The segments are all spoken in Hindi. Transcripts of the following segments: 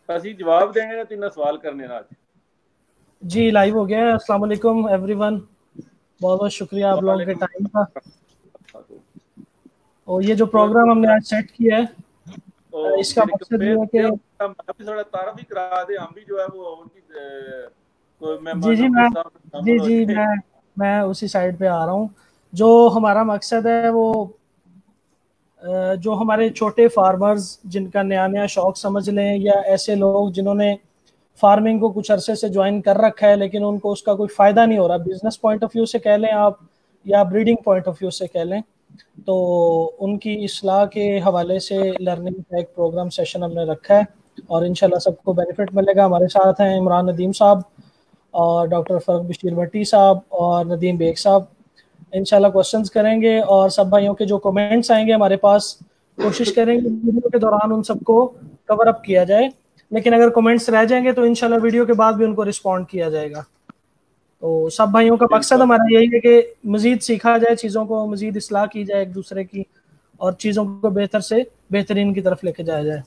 ਅਸੀਂ जवाब देंगे ना तीन सवाल करने ना आज। जी लाइव हो गया है। अस्सलाम वालेकुम एवरीवन, बहुत बहुत शुक्रिया आप लोगों के टाइम का। और ये जो प्रोग्राम हमने आज सेट किया है इसका मकसद ये है कि थोड़ा तारा भी करा दे, हम भी जो है वो उनकी जी मैं उसी साइड पे आ रहा हूँ। जो हमारा मकसद है वो जो हमारे छोटे फार्मर्स जिनका नया नया शौक समझ लें, या ऐसे लोग जिन्होंने फार्मिंग को कुछ अरसे से ज्वाइन कर रखा है लेकिन उनको उसका कोई फ़ायदा नहीं हो रहा, बिजनेस पॉइंट ऑफ व्यू से कह लें आप या ब्रीडिंग पॉइंट ऑफ व्यू से कह लें, तो उनकी इस्लाह के हवाले से लर्निंग का एक प्रोग्राम सेशन हमने रखा है और इंशाल्लाह सबको बेनिफिट मिलेगा। हमारे साथ हैं इमरान नदीम साहब और डॉक्टर फ़र्रुख बशीर भट्टी साहब और नदीम बेग साहब। इंशाल्लाह क्वेश्चंस करेंगे और सब भाइयों के जो कमेंट्स आएंगे हमारे पास, कोशिश करेंगे वीडियो के दौरान उन सबको कवर अप किया जाए, लेकिन अगर कमेंट्स रह जाएंगे तो इंशाल्लाह वीडियो के बाद भी उनको रिस्पॉन्ड किया जाएगा। तो सब भाइयों का मकसद हमारा यही है कि मज़ीद सीखा जाए, चीज़ों को मज़ीद इस्लाह की जाए एक दूसरे की, और चीज़ों को बेहतर से बेहतरीन की तरफ लेके जाया जाए।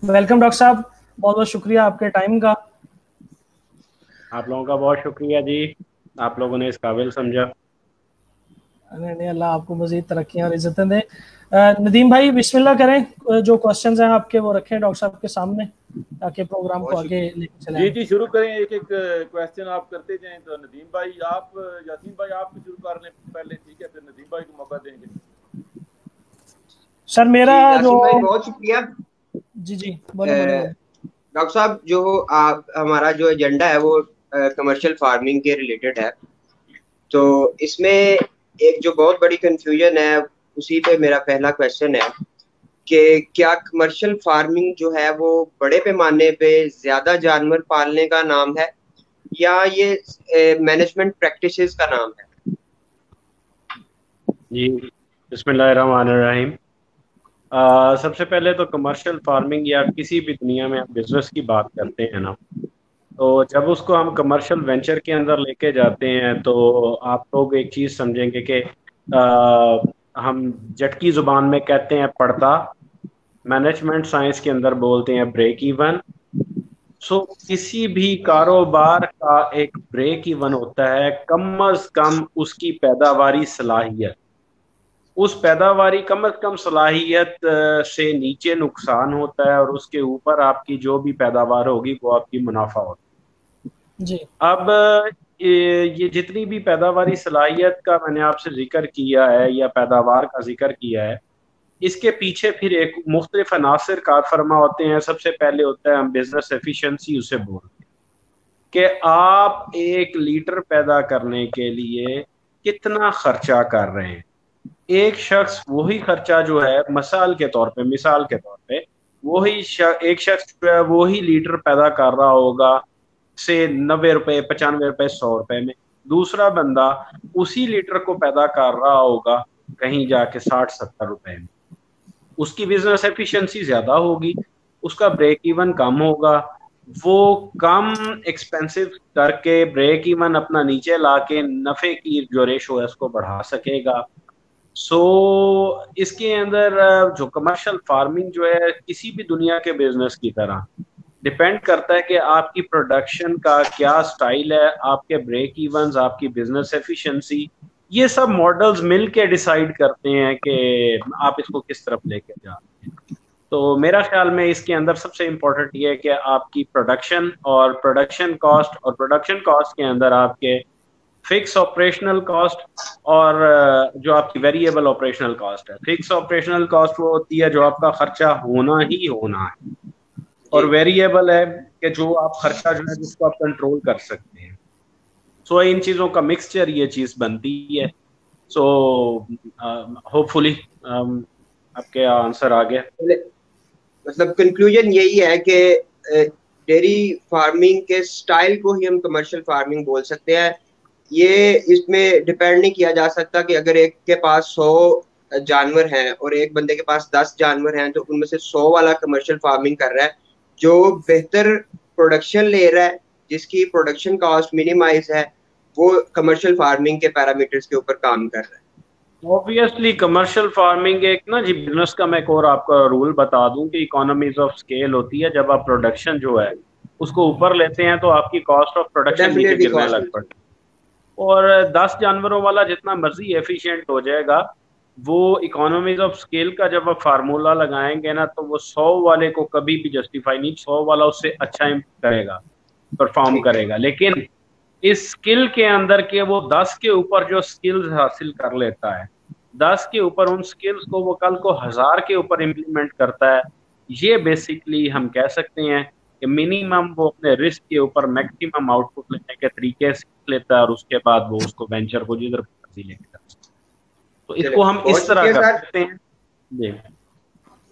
वेलकम डॉक्टर साहब, बहुत बहुत शुक्रिया आपके टाइम का। आप लोगों का बहुत शुक्रिया जी, आप लोगों ने इस काबिल समझा। नहीं, अल्लाह आपको मज़ीद तरक्कियाँ और इज़्ज़तें दे। नदीम भाई बिस्मिल्लाह करें, जो क्वेश्चंस हैं आपके वो रखें डॉक्टर साहब के सामने ताकि प्रोग्राम को आगे लेके चलें। जी शुरू करें, एक एक क्वेश्चन आप करते जाएं। तो नदीम भाई आप, यासीन भाई आप शुरू कर लें पहले, ठीक है, फिर नदीम भाई को मौका देंगे। सर मेरा जो बहुत शुक्रिया। जी बोलिए डॉक्टर साहब, जो आप हमारा जो एजेंडा है वो कमर्शियल फार्मिंग के रिलेटेड है, तो इसमें एक जो बहुत बड़ी कंफ्यूजन है उसी पे मेरा पहला क्वेश्चन है कि क्या कमर्शियल फार्मिंग जो है वो बड़े पैमाने पे ज्यादा जानवर पालने का नाम है या ये मैनेजमेंट प्रैक्टिसेस का नाम है? जी बिस्मिल्लाहिर्रहमानिर्रहीम। सबसे पहले तो कमर्शियल फार्मिंग या किसी भी दुनिया में आप बिजनेस की बात करते हैं ना, तो जब उसको हम कमर्शियल वेंचर के अंदर लेके जाते हैं तो आप लोग एक चीज़ समझेंगे कि हम जटकी ज़ुबान में कहते हैं पड़ता, मैनेजमेंट साइंस के अंदर बोलते हैं ब्रेक इवन। सो किसी भी कारोबार का एक ब्रेक इवन होता है, कम अज़ कम उसकी पैदावारी सलाहियत, उस पैदावारी कम अज़ कम सलाहियत से नीचे नुकसान होता है और उसके ऊपर आपकी जो भी पैदावार होगी वो आपकी मुनाफा होता है जी। अब ये जितनी भी पैदावारी सलाहियत का मैंने आपसे जिक्र किया है या पैदावार का जिक्र किया है, इसके पीछे फिर एक मुख्तलिफ अनासर कार फरमा होते हैं। सबसे पहले होता है हम बिजनेस एफिशिएंसी उसे बोलते हैं कि आप एक लीटर पैदा करने के लिए कितना खर्चा कर रहे हैं। एक शख्स वही खर्चा जो है मिसाल के तौर पे वही एक शख्स जो है वही लीटर पैदा कर रहा होगा से 90 रुपए, 95 रुपए, 100 रुपए में। दूसरा बंदा उसी लीटर को पैदा कर रहा होगा कहीं जाके 60-70 रुपए में। उसकी बिजनेस एफिशिएंसी ज्यादा होगी, उसका ब्रेक इवन कम होगा, वो कम एक्सपेंसिव करके ब्रेक इवन अपना नीचे लाके नफे की जो रेशो है उसको बढ़ा सकेगा। इसके अंदर जो कमर्शियल फार्मिंग जो है किसी भी दुनिया के बिजनेस की तरह डिपेंड करता है कि आपकी प्रोडक्शन का क्या स्टाइल है, आपके ब्रेक इवन्स, आपकी बिजनेस एफिशिएंसी, ये सब मॉडल्स मिल के डिसाइड करते हैं कि आप इसको किस तरफ लेके जा रहे हैं। तो मेरा ख्याल में इसके अंदर सबसे इम्पोर्टेंट ये है कि आपकी प्रोडक्शन और प्रोडक्शन कॉस्ट के अंदर आपके फिक्स ऑपरेशनल कॉस्ट और जो आपकी वेरिएबल ऑपरेशनल कॉस्ट है। फिक्स ऑपरेशनल कॉस्ट वो होती है जो आपका खर्चा होना ही होना है, और वेरिएबल है कि जो आप खर्चा जो है जिसको आप कंट्रोल कर सकते हैं। इन चीज़ों का मिक्सचर ये चीज़ बनती है। होपफुली आपके आंसर आ गया। मतलब कंक्लूजन यही है कि डेयरी फार्मिंग के स्टाइल को ही हम कमर्शियल फार्मिंग बोल सकते हैं। ये इसमें डिपेंड नहीं किया जा सकता कि अगर एक के पास 100 जानवर हैं और एक बंदे के पास 10 जानवर हैं तो उनमें से 100 वाला कमर्शियल फार्मिंग कर रहा है, जो बेहतर प्रोडक्शन ले रहा है, जिसकी प्रोडक्शन कॉस्ट मिनिमाइज है, वो कमर्शियल फार्मिंग के पैरामीटर्स के ऊपर काम कर रहा है। ऑब्वियसली कमर्शियल फार्मिंग एक ना जी बिजनेस का मैं एक और आपका रूल बता दूं कि इकोनॉमीज ऑफ स्केल होती है। जब आप प्रोडक्शन जो है उसको ऊपर लेते हैं तो आपकी कॉस्ट ऑफ प्रोडक्शन नीचे डेफिनेटली गिरने लग कॉस्ट पड़ती है। और 10 जानवरों वाला जितना मर्जी एफिशिएंट हो जाएगा, वो इकोनॉमीज ऑफ स्केल का जब आप फार्मूला लगाएंगे ना तो वो 100 वाले को कभी भी जस्टिफाई नहीं, 100 वाला उससे अच्छा करेगा, परफॉर्म करेगा। लेकिन इस स्किल के अंदर के वो 10 के ऊपर जो स्किल्स हासिल कर लेता है, 10 के ऊपर उन स्किल्स को वो कल को 1000 के ऊपर इम्प्लीमेंट करता है, ये बेसिकली हम कह सकते हैं कि मिनिमम वो अपने रिस्क के ऊपर मैक्सिमम आउटपुट लेने के तरीके सीख लेता है और उसके बाद वो उसको वेंचर को जिधर मर्जी लेके जा सकता है। तो इसको हम इस तरह कर सकते हैं।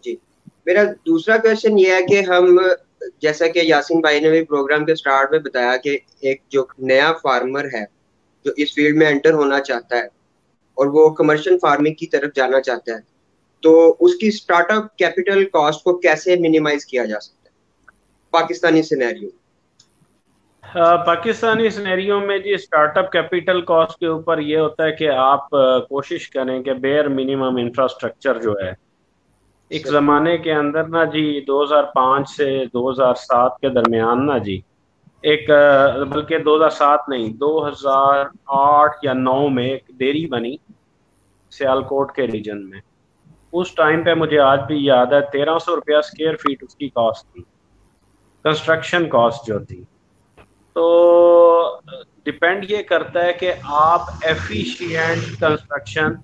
जी, मेरा दूसरा क्वेश्चन ये है कि हम, जैसा कि यासीन भाई ने भी प्रोग्राम के स्टार्ट में बताया कि एक जो नया फार्मर है जो इस फील्ड में एंटर होना चाहता है और वो कमर्शियल फार्मिंग की तरफ जाना चाहता है, तो उसकी स्टार्टअप कैपिटल कॉस्ट को कैसे मिनिमाइज किया जा सकता है पाकिस्तानी सिनेरियो? पाकिस्तानी सिनेरियो में जी स्टार्टअप कैपिटल कॉस्ट के ऊपर ये होता है कि आप कोशिश करें कि बेयर मिनिमम इंफ्रास्ट्रक्चर जो है, एक ज़माने के अंदर ना जी 2005 से 2007 के दरमियान ना जी एक, बल्कि 2007 नहीं 2008 या 9 में एक डेयरी बनी सियालकोट के रीजन में। उस टाइम पे मुझे आज भी याद है 1300 रुपया स्क्वायर फीट उसकी कॉस्ट थी, कंस्ट्रक्शन कॉस्ट जो थी। तो डिपेंड ये करता है कि आप एफिशिएंट कंस्ट्रक्शन,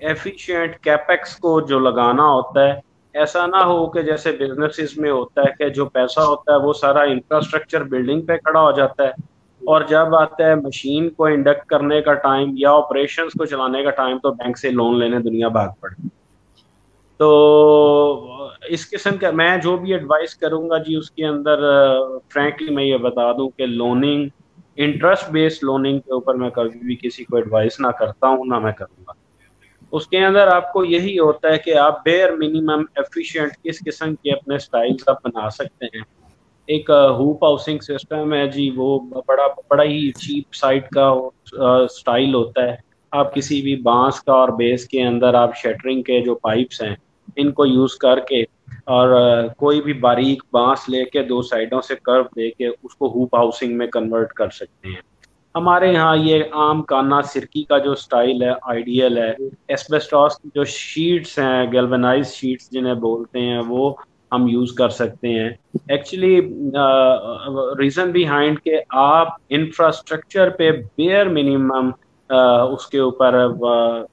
एफिशिएंट कैपेक्स को जो लगाना होता है, ऐसा ना हो कि जैसे बिजनेसेस में होता है कि जो पैसा होता है वो सारा इंफ्रास्ट्रक्चर बिल्डिंग पे खड़ा हो जाता है और जब आता है मशीन को इंडक्ट करने का टाइम या ऑपरेशंस को चलाने का टाइम तो बैंक से लोन लेने दुनिया भाग पड़ती। तो इस किस्म का मैं जो भी एडवाइस करूंगा जी उसके अंदर फ्रैंकली मैं ये बता दूं कि लोनिंग, इंटरेस्ट बेस्ड लोनिंग के ऊपर मैं कभी भी किसी को एडवाइस ना करता हूं, ना मैं करूंगा। उसके अंदर आपको यही होता है कि आप बेयर मिनिमम एफिशिएंट किस किस्म के अपने स्टाइल्स आप बना सकते हैं। एक हुप हाउसिंग सिस्टम है जी, वो बड़ा ही चीप साइट का स्टाइल होता है। आप किसी भी बांस का और बेस के अंदर आप शटरिंग के जो पाइप्स हैं इनको यूज़ करके और कोई भी बारीक बांस लेके दो साइडों से कर्व देके उसको हुप हाउसिंग में कन्वर्ट कर सकते हैं। हमारे यहाँ ये आम काना सिरकी का जो स्टाइल है आइडियल है। एस्बेस्टॉस की जो शीट्स हैं, गैल्वेनाइज शीट्स जिन्हें बोलते हैं, वो हम यूज़ कर सकते हैं। एक्चुअली रीज़न बिहाइंड के आप इंफ्रास्ट्रक्चर पे बेयर मिनिमम उसके ऊपर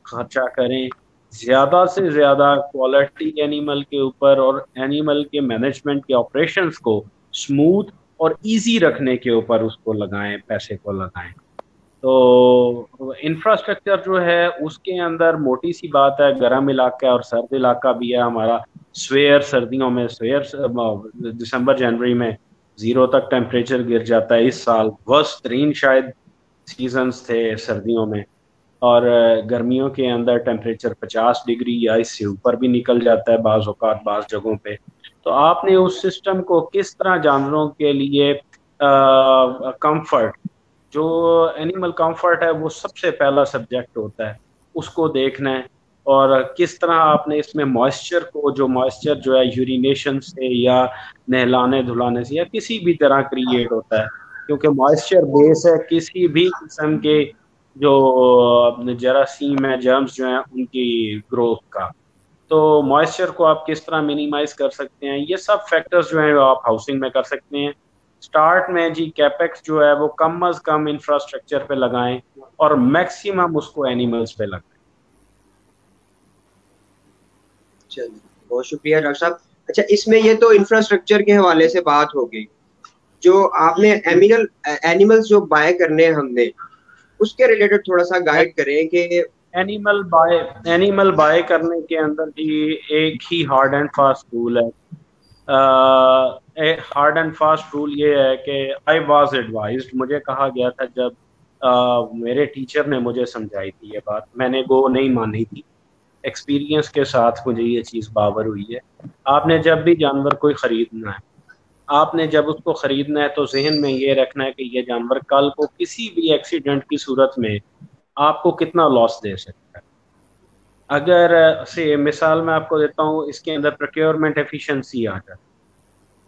खर्चा करें, ज़्यादा से ज़्यादा क्वालिटी एनिमल के ऊपर और एनिमल के मैनेजमेंट के ऑपरेशंस को स्मूथ और इजी रखने के ऊपर उसको लगाएं, पैसे को लगाएं। तो इंफ्रास्ट्रक्चर जो है उसके अंदर मोटी सी बात है, गर्म इलाका और सर्द इलाका भी है। हमारा स्वेयर सर्दियों में दिसंबर जनवरी में 0 तक टेम्परेचर गिर जाता है। इस साल वर्स्ट तरीन शायद सीजन्स थे सर्दियों में, और गर्मियों के अंदर टेम्परेचर 50 डिग्री या इससे ऊपर भी निकल जाता है बाज़ औक़ात बाज़ जगहों पे। तो आपने उस सिस्टम को किस तरह जानवरों के लिए कंफर्ट, जो एनिमल कंफर्ट है वो सबसे पहला सब्जेक्ट होता है, उसको देखना है। और किस तरह आपने इसमें मॉइस्चर को, जो मॉइस्चर जो है यूरिनेशन से या नहलाने धुलाने से या किसी भी तरह क्रिएट होता है, क्योंकि मॉइस्चर बेस है किसी भी किस्म के जो जरासीम है, जर्म्स जो हैं उनकी ग्रोथ का। तो मॉइस्चर को आप किस तरह मिनिमाइज कर सकते हैं, ये सब फैक्टर्स जो हैं आप हाउसिंग में कर सकते हैं। स्टार्ट में जी कैपेक्स जो है वो कम अज कम इंफ्रास्ट्रक्चर पे लगाएं और मैक्सिमम उसको एनिमल्स पे लगाएं। चलिए, बहुत शुक्रिया डॉक्टर साहब। अच्छा, इसमें ये तो इंफ्रास्ट्रक्चर के हवाले से बात हो गई। जो आपने एनिमल्स जो बाय करने हैं हमने, उसके रिलेटेड थोड़ा सा गाइड करें कि एनिमल बाय करने के अंदर भी एक ही हार्ड एंड फास्ट रूल है। हार्ड एंड फास्ट रूल ये है कि आई वाज एडवाइज्ड, मुझे कहा गया था जब मेरे टीचर ने मुझे समझाई थी ये बात, मैंने वो नहीं मानी थी। एक्सपीरियंस के साथ मुझे ये चीज़ बावर हुई है। आपने जब भी जानवर कोई ख़रीदना है, आपने जब उसको ख़रीदना है तो जहन में ये रखना है कि ये जानवर कल को किसी भी एक्सीडेंट की सूरत में आपको कितना लॉस दे सकता है। अगर से मिसाल मैं आपको देता हूँ, इसके अंदर प्रोक्योरमेंट एफिशिएंसी आ जाए।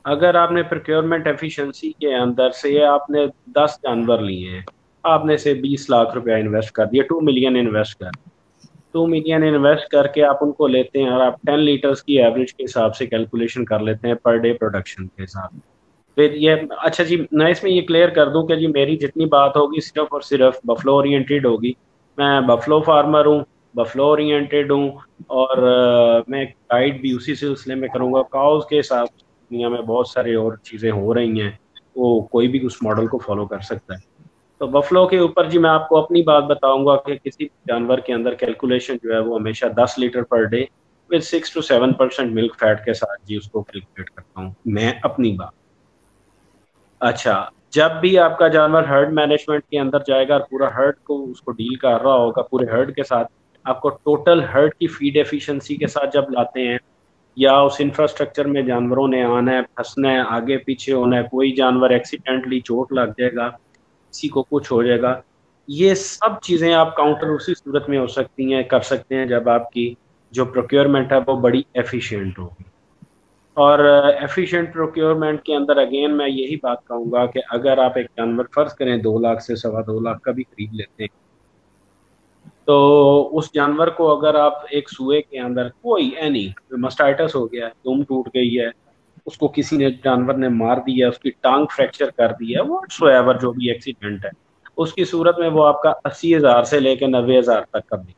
अगर आपने प्रोक्योरमेंट एफिशिएंसी के अंदर से आपने 10 जानवर लिए हैं, आपने से 20 लाख रुपया इन्वेस्ट कर दिया, 2 मिलियन इन्वेस्ट कर 2 मिलियन इन्वेस्ट करके आप उनको लेते हैं और आप 10 लीटर्स की एवरेज के हिसाब से कैलकुलेशन कर लेते हैं पर डे प्रोडक्शन के हिसाब। फिर ये अच्छा जी, मैं इसमें ये क्लियर कर दूं कि जी मेरी जितनी बात होगी सिर्फ और सिर्फ बफलो ओरिएंटेड होगी। मैं बफलो फार्मर हूँ, बफलो ओरिएंटेड हूँ, और मैं गाइड भी उसी सिलसिले में करूँगा। काउस के साथ दुनिया में बहुत सारे और चीज़ें हो रही हैं, वो कोई भी उस मॉडल को फॉलो कर सकता है। तो बफलो के ऊपर जी मैं आपको अपनी बात बताऊंगा कि किसी जानवर के अंदर कैलकुलेशन जो है वो हमेशा 10 litre per day with 6 to 7% milk fat के साथ जी उसको कैलकुलेट करता हूँ मैं अपनी बात। अच्छा, जब भी आपका जानवर हर्ड मैनेजमेंट के अंदर जाएगा और पूरा हर्ड को उसको डील कर रहा होगा पूरे हर्ड के साथ, आपको टोटल हर्ड की फीड एफिशिएंसी के साथ जब लाते हैं, या उस इंफ्रास्ट्रक्चर में जानवरों ने आना है, फंसना है, आगे पीछे होना है, कोई जानवर एक्सीडेंटली चोट लग जाएगा, किसी को कुछ हो जाएगा, ये सब चीज़ें आप काउंटर उसी सूरत में हो सकती हैं, कर सकते हैं जब आपकी जो प्रोक्योरमेंट है वो बड़ी एफिशिएंट होगी। और एफिशिएंट प्रोक्योरमेंट के अंदर अगेन मैं यही बात कहूँगा कि अगर आप एक जानवर फर्ज करें 2 लाख से 2.25 लाख का भी खरीद लेते हैं, तो उस जानवर को अगर आप एक सुए के अंदर कोई एनी मस्टाइटिस हो गया, दुम टूट गई है, उसको किसी ने जानवर ने मार दिया, उसकी टांग फ्रैक्चर कर दी है, व्हाटसोएवर जो भी एक्सीडेंट है, उसकी सूरत में वो आपका 80,000 से लेकर 90,000 तक का भी।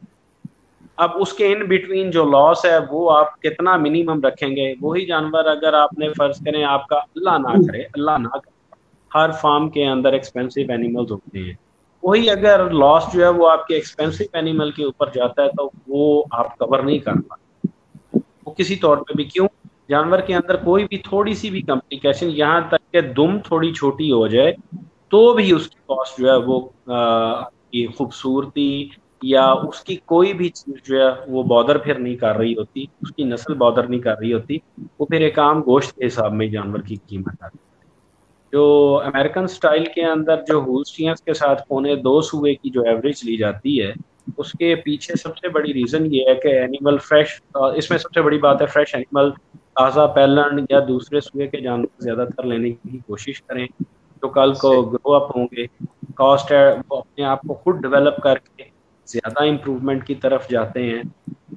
अब उसके इन बिटवीन जो लॉस है वो आप कितना मिनिमम रखेंगे? वही जानवर अगर आपने फर्ज करें आपका अल्लाह ना करे, अल्लाह ना करे, हर फार्म के अंदर एक्सपेंसिव एनिमल्स होते हैं, वही अगर लॉस जो है वो आपके एक्सपेंसिव एनिमल के ऊपर जाता है तो वो आप कवर नहीं कर पाते वो किसी तौर पे भी। क्यों? जानवर के अंदर कोई भी थोड़ी सी भी कॉम्प्लिकेशन, यहाँ तक कि दुम थोड़ी छोटी हो जाए तो भी उसकी कॉस्ट जो है वो की खूबसूरती या उसकी कोई भी चीज जो है वो बॉदर फिर नहीं कर रही होती, उसकी नस्ल बॉदर नहीं कर रही होती, वो फिर एक आम गोश्त के हिसाब में जानवर की कीमत आती है। जो अमेरिकन स्टाइल के अंदर जो होल्स्टियंस के साथ 1.25 सुए की जो एवरेज ली जाती है, उसके पीछे सबसे बड़ी रीजन ये है कि एनिमल फ्रेश, इसमें सबसे बड़ी बात है फ्रेश एनिमल, ताज़ा पैलन या दूसरे सुए के जानवर ज्यादातर लेने की कोशिश करें जो कल को ग्रो अप होंगे, कॉस्ट है वो अपने आप को खुद डेवलप करके ज्यादा इम्प्रूवमेंट की तरफ जाते हैं।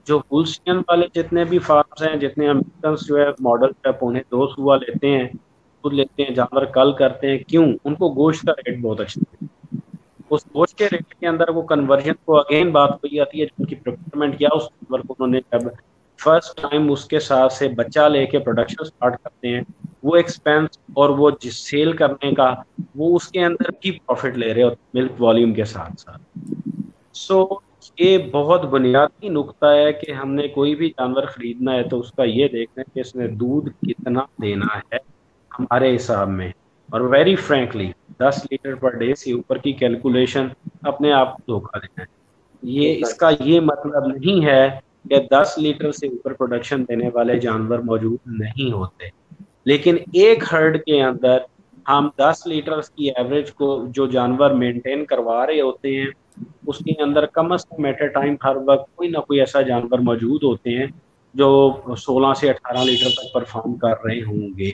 जो होल्स्टियन वाले जितने भी फार्म्स हैं, जितने अमेरिकन जो है मॉडल है 1.25 सुआ लेते हैं, खुद लेते हैं, जानवर कल करते हैं, क्यों? उनको गोश्त का रेट बहुत अच्छा है, उस गोश्त के रेट के अंदर वो कन्वर्जन को अगेन बात वही आती है जिनकी प्रोक्योरमेंट किया उस जानवर को उन्होंने जब फर्स्ट टाइम उसके साथ से बच्चा लेके प्रोडक्शन स्टार्ट करते हैं, वो एक्सपेंस और वो जिस सेल करने का वो उसके अंदर की प्रॉफिट ले रहे होते मिल्क वॉल्यूम के साथ साथ। सो ये बहुत बुनियादी नुक्ता है कि हमने कोई भी जानवर खरीदना है तो उसका ये देखना है कि इसने दूध कितना देना है हमारे हिसाब में, और very frankly 10 litre per day से ऊपर की कैलकुलेशन अपने आप को धोखा देना है। ये इसका ये मतलब नहीं है कि 10 लीटर से ऊपर प्रोडक्शन देने वाले जानवर मौजूद नहीं होते, लेकिन एक हर्ड के अंदर हम 10 लीटर की एवरेज को जो जानवर मेंटेन करवा रहे होते हैं उसके अंदर कम अज कम एट ए टाइम हर वक्त कोई ना कोई ऐसा जानवर मौजूद होते हैं जो 16 से 18 लीटर तक परफॉर्म कर रहे होंगे।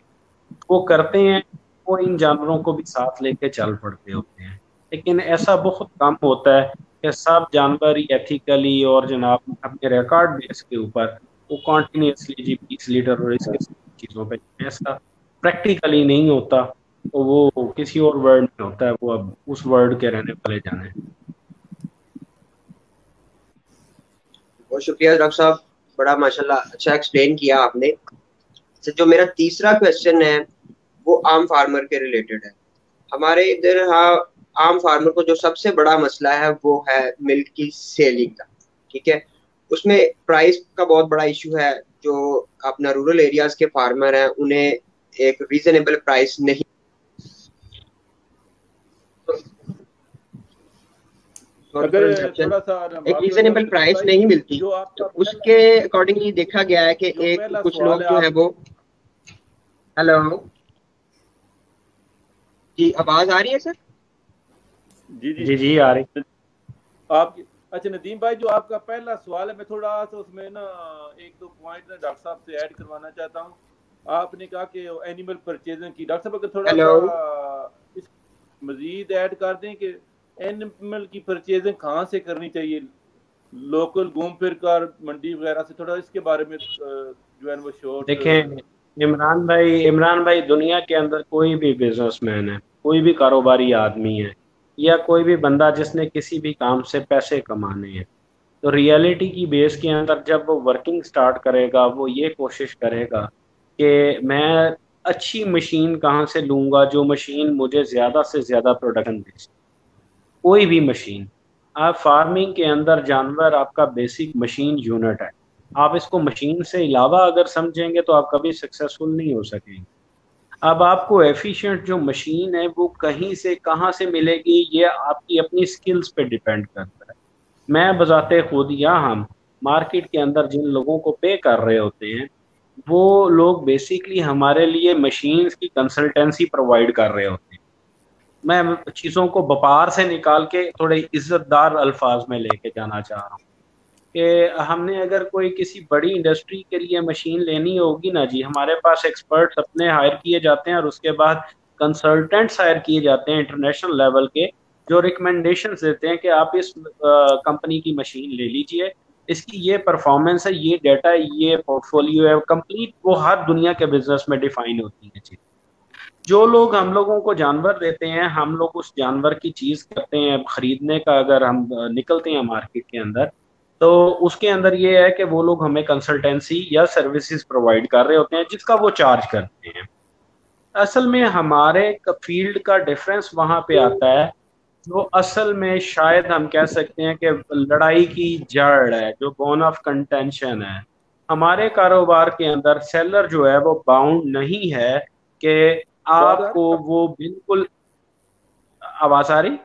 वो करते हैं, वो इन जानवरों को भी साथ लेके चल पड़ते होते हैं, लेकिन ऐसा बहुत कम होता है कि सब जानवर ही एथिकली और जनाब अपने रिकॉर्ड बेस के ऊपर वो कॉन्टिन्यूसली जी 20 लीटर और इसके चीज़ों पे, ऐसा प्रैक्टिकली नहीं होता, तो वो किसी और वर्ल्ड में होता है, वो अब उस वर्ल्ड के रहने वाले जाने। बहुत शुक्रिया डॉक्टर साहब, बड़ा माशाल्लाह अच्छा एक्सप्लेन किया आपने। जो मेरा तीसरा क्वेश्चन है वो आम फार्मर के रिलेटेड है। हमारे इधर आम फार्मर को जो सबसे बड़ा मसला है वो है मिल्क की सेलिंग का, ठीक है। उसमें प्राइस का बहुत बड़ा इशू है। जो अपना रूरल एरियाज के फार्मर हैं उन्हें एक रीजनेबल प्राइस नहीं, अगर थोड़ा सा एक रीजनेबल प्राइस नहीं मिलती, तो उसके अकॉर्डिंगली देखा गया है कि एक कुछ लोग जो है वो, हेलो जी आवाज आ रही है सर? जी आ रही। आप अच्छा नदीम भाई, जो आपका पहला सवाल है, मैं थोड़ा सा उसमें ना एक दो पॉइंट ना डॉक्टर साहब से ऐड करवाना चाहता हूँ। आपने कहा कि एनिमल परचेजिंग की, डॉक्टर साहब अगर थोड़ा सा इस मजीद ऐड कर दें कि एनिमल की परचेजिंग कहाँ से करनी चाहिए, लोकल घूम फिर कर मंडी वगैरह से, थोड़ा इसके बारे में जो है वो शोर्ट। देखें इमरान भाई दुनिया के अंदर कोई भी बिजनेसमैन है, कोई भी कारोबारी आदमी है, या कोई भी बंदा जिसने किसी भी काम से पैसे कमाने हैं, तो रियलिटी की बेस के अंदर जब वो वर्किंग स्टार्ट करेगा, वो ये कोशिश करेगा कि मैं अच्छी मशीन कहाँ से लूँगा जो मशीन मुझे ज़्यादा से ज़्यादा प्रोडक्शन दे। कोई भी मशीन, आप फार्मिंग के अंदर जानवर आपका बेसिक मशीन यूनिट है। आप इसको मशीन से अलावा अगर समझेंगे तो आप कभी सक्सेसफुल नहीं हो सकेंगे। अब आपको एफिशिएंट जो मशीन है वो कहीं से कहाँ से मिलेगी, ये आपकी अपनी स्किल्स पे डिपेंड करता है। मैं बजाते खुद या हम मार्केट के अंदर जिन लोगों को पे कर रहे होते हैं, वो लोग बेसिकली हमारे लिए मशीन्स की कंसल्टेंसी प्रोवाइड कर रहे होते हैं। मैं चीज़ों को व्यापार से निकाल के थोड़े इज्जतदार अल्फाज में लेके जाना चाह रहा हूँ कि हमने अगर कोई किसी बड़ी इंडस्ट्री के लिए मशीन लेनी होगी ना जी, हमारे पास एक्सपर्ट्स अपने हायर किए जाते हैं और उसके बाद कंसल्टेंट्स हायर किए जाते हैं इंटरनेशनल लेवल के, जो रिकमेंडेशंस देते हैं कि आप इस कंपनी की मशीन ले लीजिए, इसकी ये परफॉर्मेंस है, ये डाटा है, ये पोर्टफोलियो है, कंप्लीट वो हर दुनिया के बिजनेस में डिफाइन होती है जी। जो लोग हम लोगों को जानवर देते हैं, हम लोग उस जानवर की चीज करते हैं खरीदने का, अगर हम निकलते हैं मार्केट के अंदर, तो उसके अंदर ये है कि वो लोग हमें कंसल्टेंसी या सर्विसेज प्रोवाइड कर रहे होते हैं जिसका वो चार्ज करते हैं। असल में हमारे फील्ड का डिफरेंस वहां पे आता है, जो असल में शायद हम कह सकते हैं कि लड़ाई की जड़ है, जो बोन ऑफ कंटेंशन है हमारे कारोबार के अंदर। सेलर जो है वो बाउंड नहीं है कि आपको वो बिल्कुल। आवाज आ रही?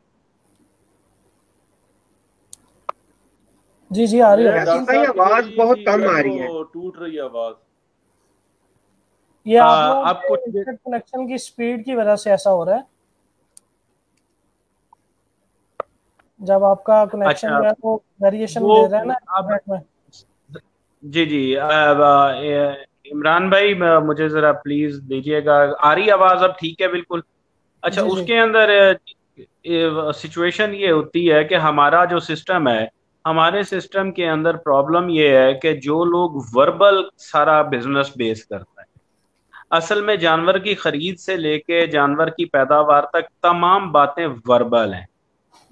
जी जी आ रही है। आवाज बहुत कम आ रही है, टूट रही है आवाज। ये आप कुछ कनेक्शन की स्पीड की वजह से ऐसा हो रहा है, जब आपका कनेक्शन जो है वो वेरिएशन दे रहा है ना। जी जी इमरान भाई मुझे जरा प्लीज दीजिएगा, आ रही आवाज अब ठीक है बिल्कुल? अच्छा, उसके अंदर सिचुएशन ये होती है कि हमारा जो सिस्टम है, हमारे सिस्टम के अंदर प्रॉब्लम ये है कि जो लोग वर्बल सारा बिजनेस बेस करता है, असल में जानवर की खरीद से लेके जानवर की पैदावार तक तमाम बातें वर्बल हैं।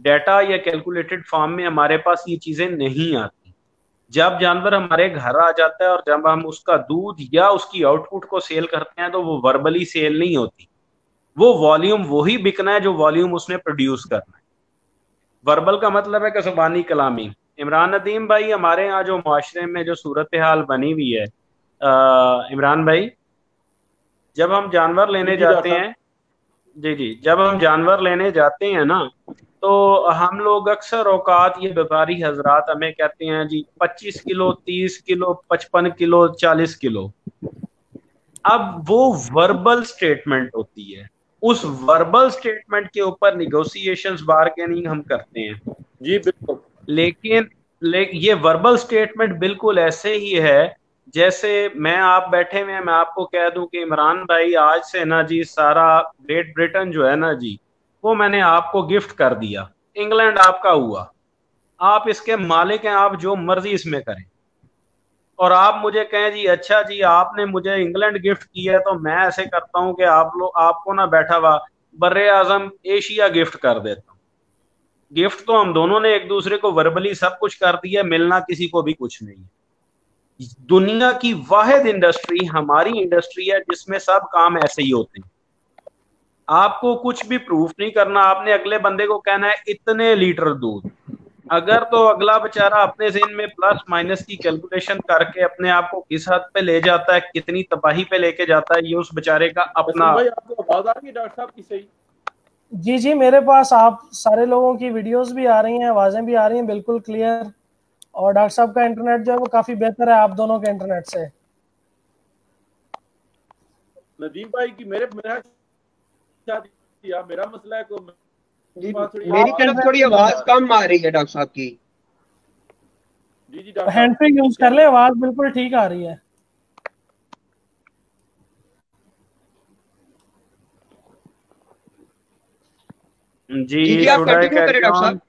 डेटा या कैलकुलेटेड फॉर्म में हमारे पास ये चीजें नहीं आती। जब जानवर हमारे घर आ जाता है और जब हम उसका दूध या उसकी आउटपुट को सेल करते हैं, तो वो वर्बली सेल नहीं होती, वो वॉल्यूम वही बिकना है जो वॉल्यूम उसने प्रोड्यूस करना है। वर्बल का मतलब है कि ज़ुबानी कलामी। इमरान नदीम भाई, हमारे यहाँ जो माशरे में जो सूरत हाल बनी हुई है, इमरान भाई, जब हम जानवर लेने जाते हैं, जी जी, जब हम जानवर लेने जाते हैं ना, तो हम लोग अक्सर औकात ये व्यापारी हजरात हमें कहते हैं जी 25 किलो, 30 किलो, 55 किलो, 40 किलो। अब वो वर्बल स्टेटमेंट होती है, उस वर्बल स्टेटमेंट के ऊपर निगोशिएशंस, बार्गेनिंग हम करते हैं जी बिल्कुल। लेकिन ये वर्बल स्टेटमेंट बिल्कुल ऐसे ही है जैसे मैं आप बैठे हुए हैं, मैं आपको कह दूं कि इमरान भाई आज से ना जी सारा ग्रेट ब्रिटेन जो है ना जी, वो मैंने आपको गिफ्ट कर दिया, इंग्लैंड आपका हुआ, आप इसके मालिक हैं, आप जो मर्जी इसमें करें। और आप मुझे कहें जी अच्छा जी आपने मुझे इंग्लैंड गिफ्ट किया है, तो मैं ऐसे करता हूं कि आपको ना बैठा हुआ बर्रे आजम एशिया गिफ्ट कर देता हूं। गिफ्ट तो हम दोनों ने एक दूसरे को वर्बली सब कुछ कर दिया, मिलना किसी को भी कुछ नहीं है। दुनिया की वाहिद इंडस्ट्री हमारी इंडस्ट्री है जिसमें सब काम ऐसे ही होते हैं। आपको कुछ भी प्रूफ नहीं करना, आपने अगले बंदे को कहना है इतने लीटर दूध, अगर तो अगला बेचारा अपने ज़हन में प्लस माइनस की कैलकुलेशन करके अपने आप को किस हद पे ले जाता है, कितनी तबाही पे लेके जाता है, ये उस बेचारे का अपना। भाई आपको आवाज आ रही है डॉक्टर साहब की सही? जी जी मेरे पास आप सारे लोगों की वीडियोस भी आ रही हैं, आवाजें भी आ रही हैं बिल्कुल क्लियर, और डॉक्टर साहब का इंटरनेट जो है वो काफी बेहतर है आप दोनों के इंटरनेट से। नदीम भाई की मेरा मसला है को मेरी तरफ थोड़ी आवाज कम आ रही है डॉक्टर साहब की। जी जी डॉक्टर हैंड फ्री यूज कर ले, आवाज बिल्कुल ठीक आ रही है। जी जी आप कंटिन्यू करें डॉक्टर साहब।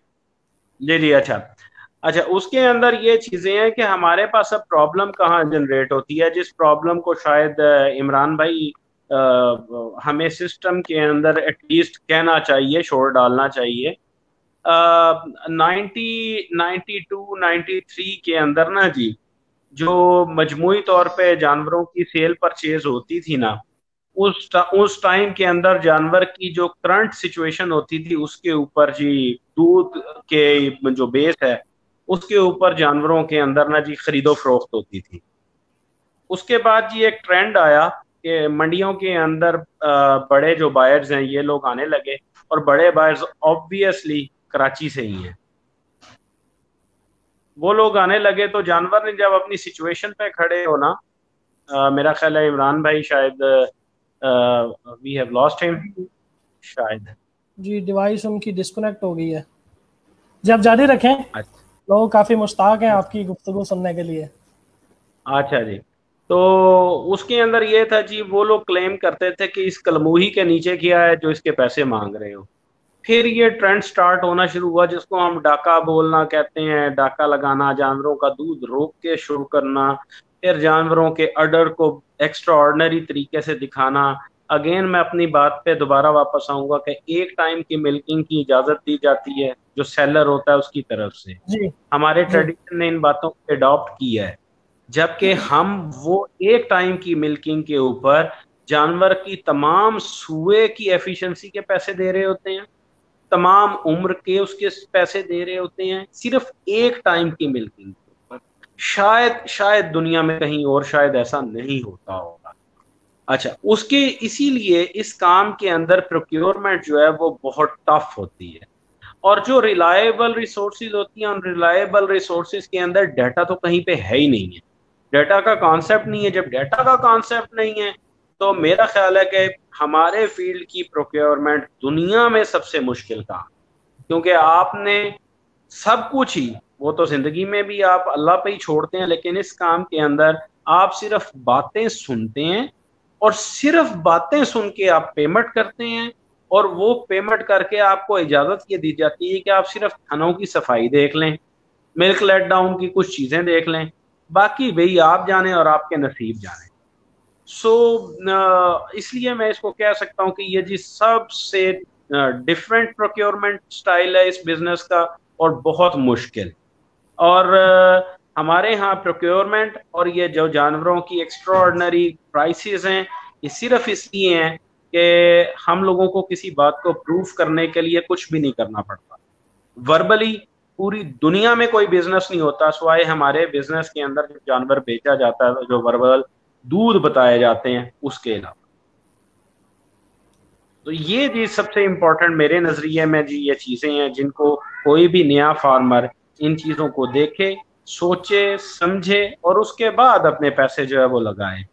जी जी अच्छा अच्छा, उसके अंदर ये चीजें हैं कि हमारे पास अब प्रॉब्लम कहाँ जनरेट होती है, जिस प्रॉब्लम को शायद इमरान भाई हमें सिस्टम के अंदर एटलीस्ट कहना चाहिए, शोर डालना चाहिए। 92-93 के अंदर ना जी, जो मजमूई तौर पे जानवरों की सेल परचेज होती थी ना, उस टाइम के अंदर जानवर की जो करंट सिचुएशन होती थी उसके ऊपर जी, दूध के जो बेस है उसके ऊपर जानवरों के अंदर ना जी खरीदो फरोख्त होती थी। उसके बाद जी एक ट्रेंड आया कि मंडियों के अंदर बड़े जो बायर्स हैं ये लोग आने लगे, और बड़े बायर्स ऑब्वियसली कराची से ही हैं। वो लोग आने लगे तो जानवर ने जब अपनी सिचुएशन पे खड़े हो ना, मेरा ख्याल है इमरान भाई शायद वी हैव लॉस्ट हिम शायद। जी डिवाइस उनकी डिस्कनेक्ट हो गई है। जी आप जारी रखें, अच्छा लोग काफी मुश्ताक हैं आपकी गुफ्तगू सुनने के लिए। अच्छा जी, तो उसके अंदर ये था जी, वो लोग क्लेम करते थे कि इस कलमुही के नीचे क्या है जो इसके पैसे मांग रहे हो। फिर ये ट्रेंड स्टार्ट होना शुरू हुआ जिसको हम डाका बोलना कहते हैं, डाका लगाना, जानवरों का दूध रोक के शुरू करना, फिर जानवरों के अडर को एक्स्ट्रा ऑर्डिनरी तरीके से दिखाना। अगेन मैं अपनी बात पे दोबारा वापस आऊंगा कि एक टाइम की मिल्किंग की इजाजत दी जाती है जो सेलर होता है उसकी तरफ से। जी हमारे जी ट्रेडिशन ने इन बातों को अडॉप्ट किया है, जबकि हम वो एक टाइम की मिल्किंग के ऊपर जानवर की तमाम सुए की एफिशिएंसी के पैसे दे रहे होते हैं, तमाम उम्र के उसके पैसे दे रहे होते हैं, सिर्फ एक टाइम की मिल्किंग। शायद शायद दुनिया में कहीं और शायद ऐसा नहीं होता होगा। अच्छा, उसके इसीलिए इस काम के अंदर प्रोक्योरमेंट जो है वो बहुत टफ होती है, और जो रिलायबल रिसोर्सेज होती हैं उन रिलायबल रिसोर्सेज के अंदर डाटा तो कहीं पे है ही नहीं है, डाटा का कॉन्सेप्ट नहीं है। जब डाटा का कॉन्सेप्ट नहीं है तो मेरा ख्याल है कि हमारे फील्ड की प्रोक्योरमेंट दुनिया में सबसे मुश्किल काम, क्योंकि आपने सब कुछ ही, वो तो जिंदगी में भी आप अल्लाह पे ही छोड़ते हैं, लेकिन इस काम के अंदर आप सिर्फ बातें सुनते हैं, और सिर्फ बातें सुन के आप पेमेंट करते हैं, और वो पेमेंट करके आपको इजाजत ये दी जाती है कि आप सिर्फ थानों की सफाई देख लें, मिल्क लेट डाउन की कुछ चीजें देख लें, बाकी वही आप जाने और आपके नसीब जाने। इसलिए मैं इसको कह सकता हूँ कि ये जी सबसे डिफरेंट प्रोक्योरमेंट स्टाइल है इस बिजनेस का, और बहुत मुश्किल। और हमारे यहाँ प्रोक्योरमेंट और ये जो जानवरों की एक्स्ट्राऑर्डिनरी प्राइसेस हैं, ये सिर्फ इसलिए हैं कि हम लोगों को किसी बात को प्रूफ करने के लिए कुछ भी नहीं करना पड़ता। वर्बली पूरी दुनिया में कोई बिजनेस नहीं होता सिवाय हमारे बिजनेस के अंदर जो जानवर बेचा जाता है, जो वर्बल दूध बताए जाते हैं, उसके अलावा। तो ये जी सबसे इम्पोर्टेंट मेरे नजरिए में जी ये चीजें हैं जिनको कोई भी नया फार्मर इन चीजों को देखे, सोचे, समझे, और उसके बाद अपने पैसे जो है वो लगाए।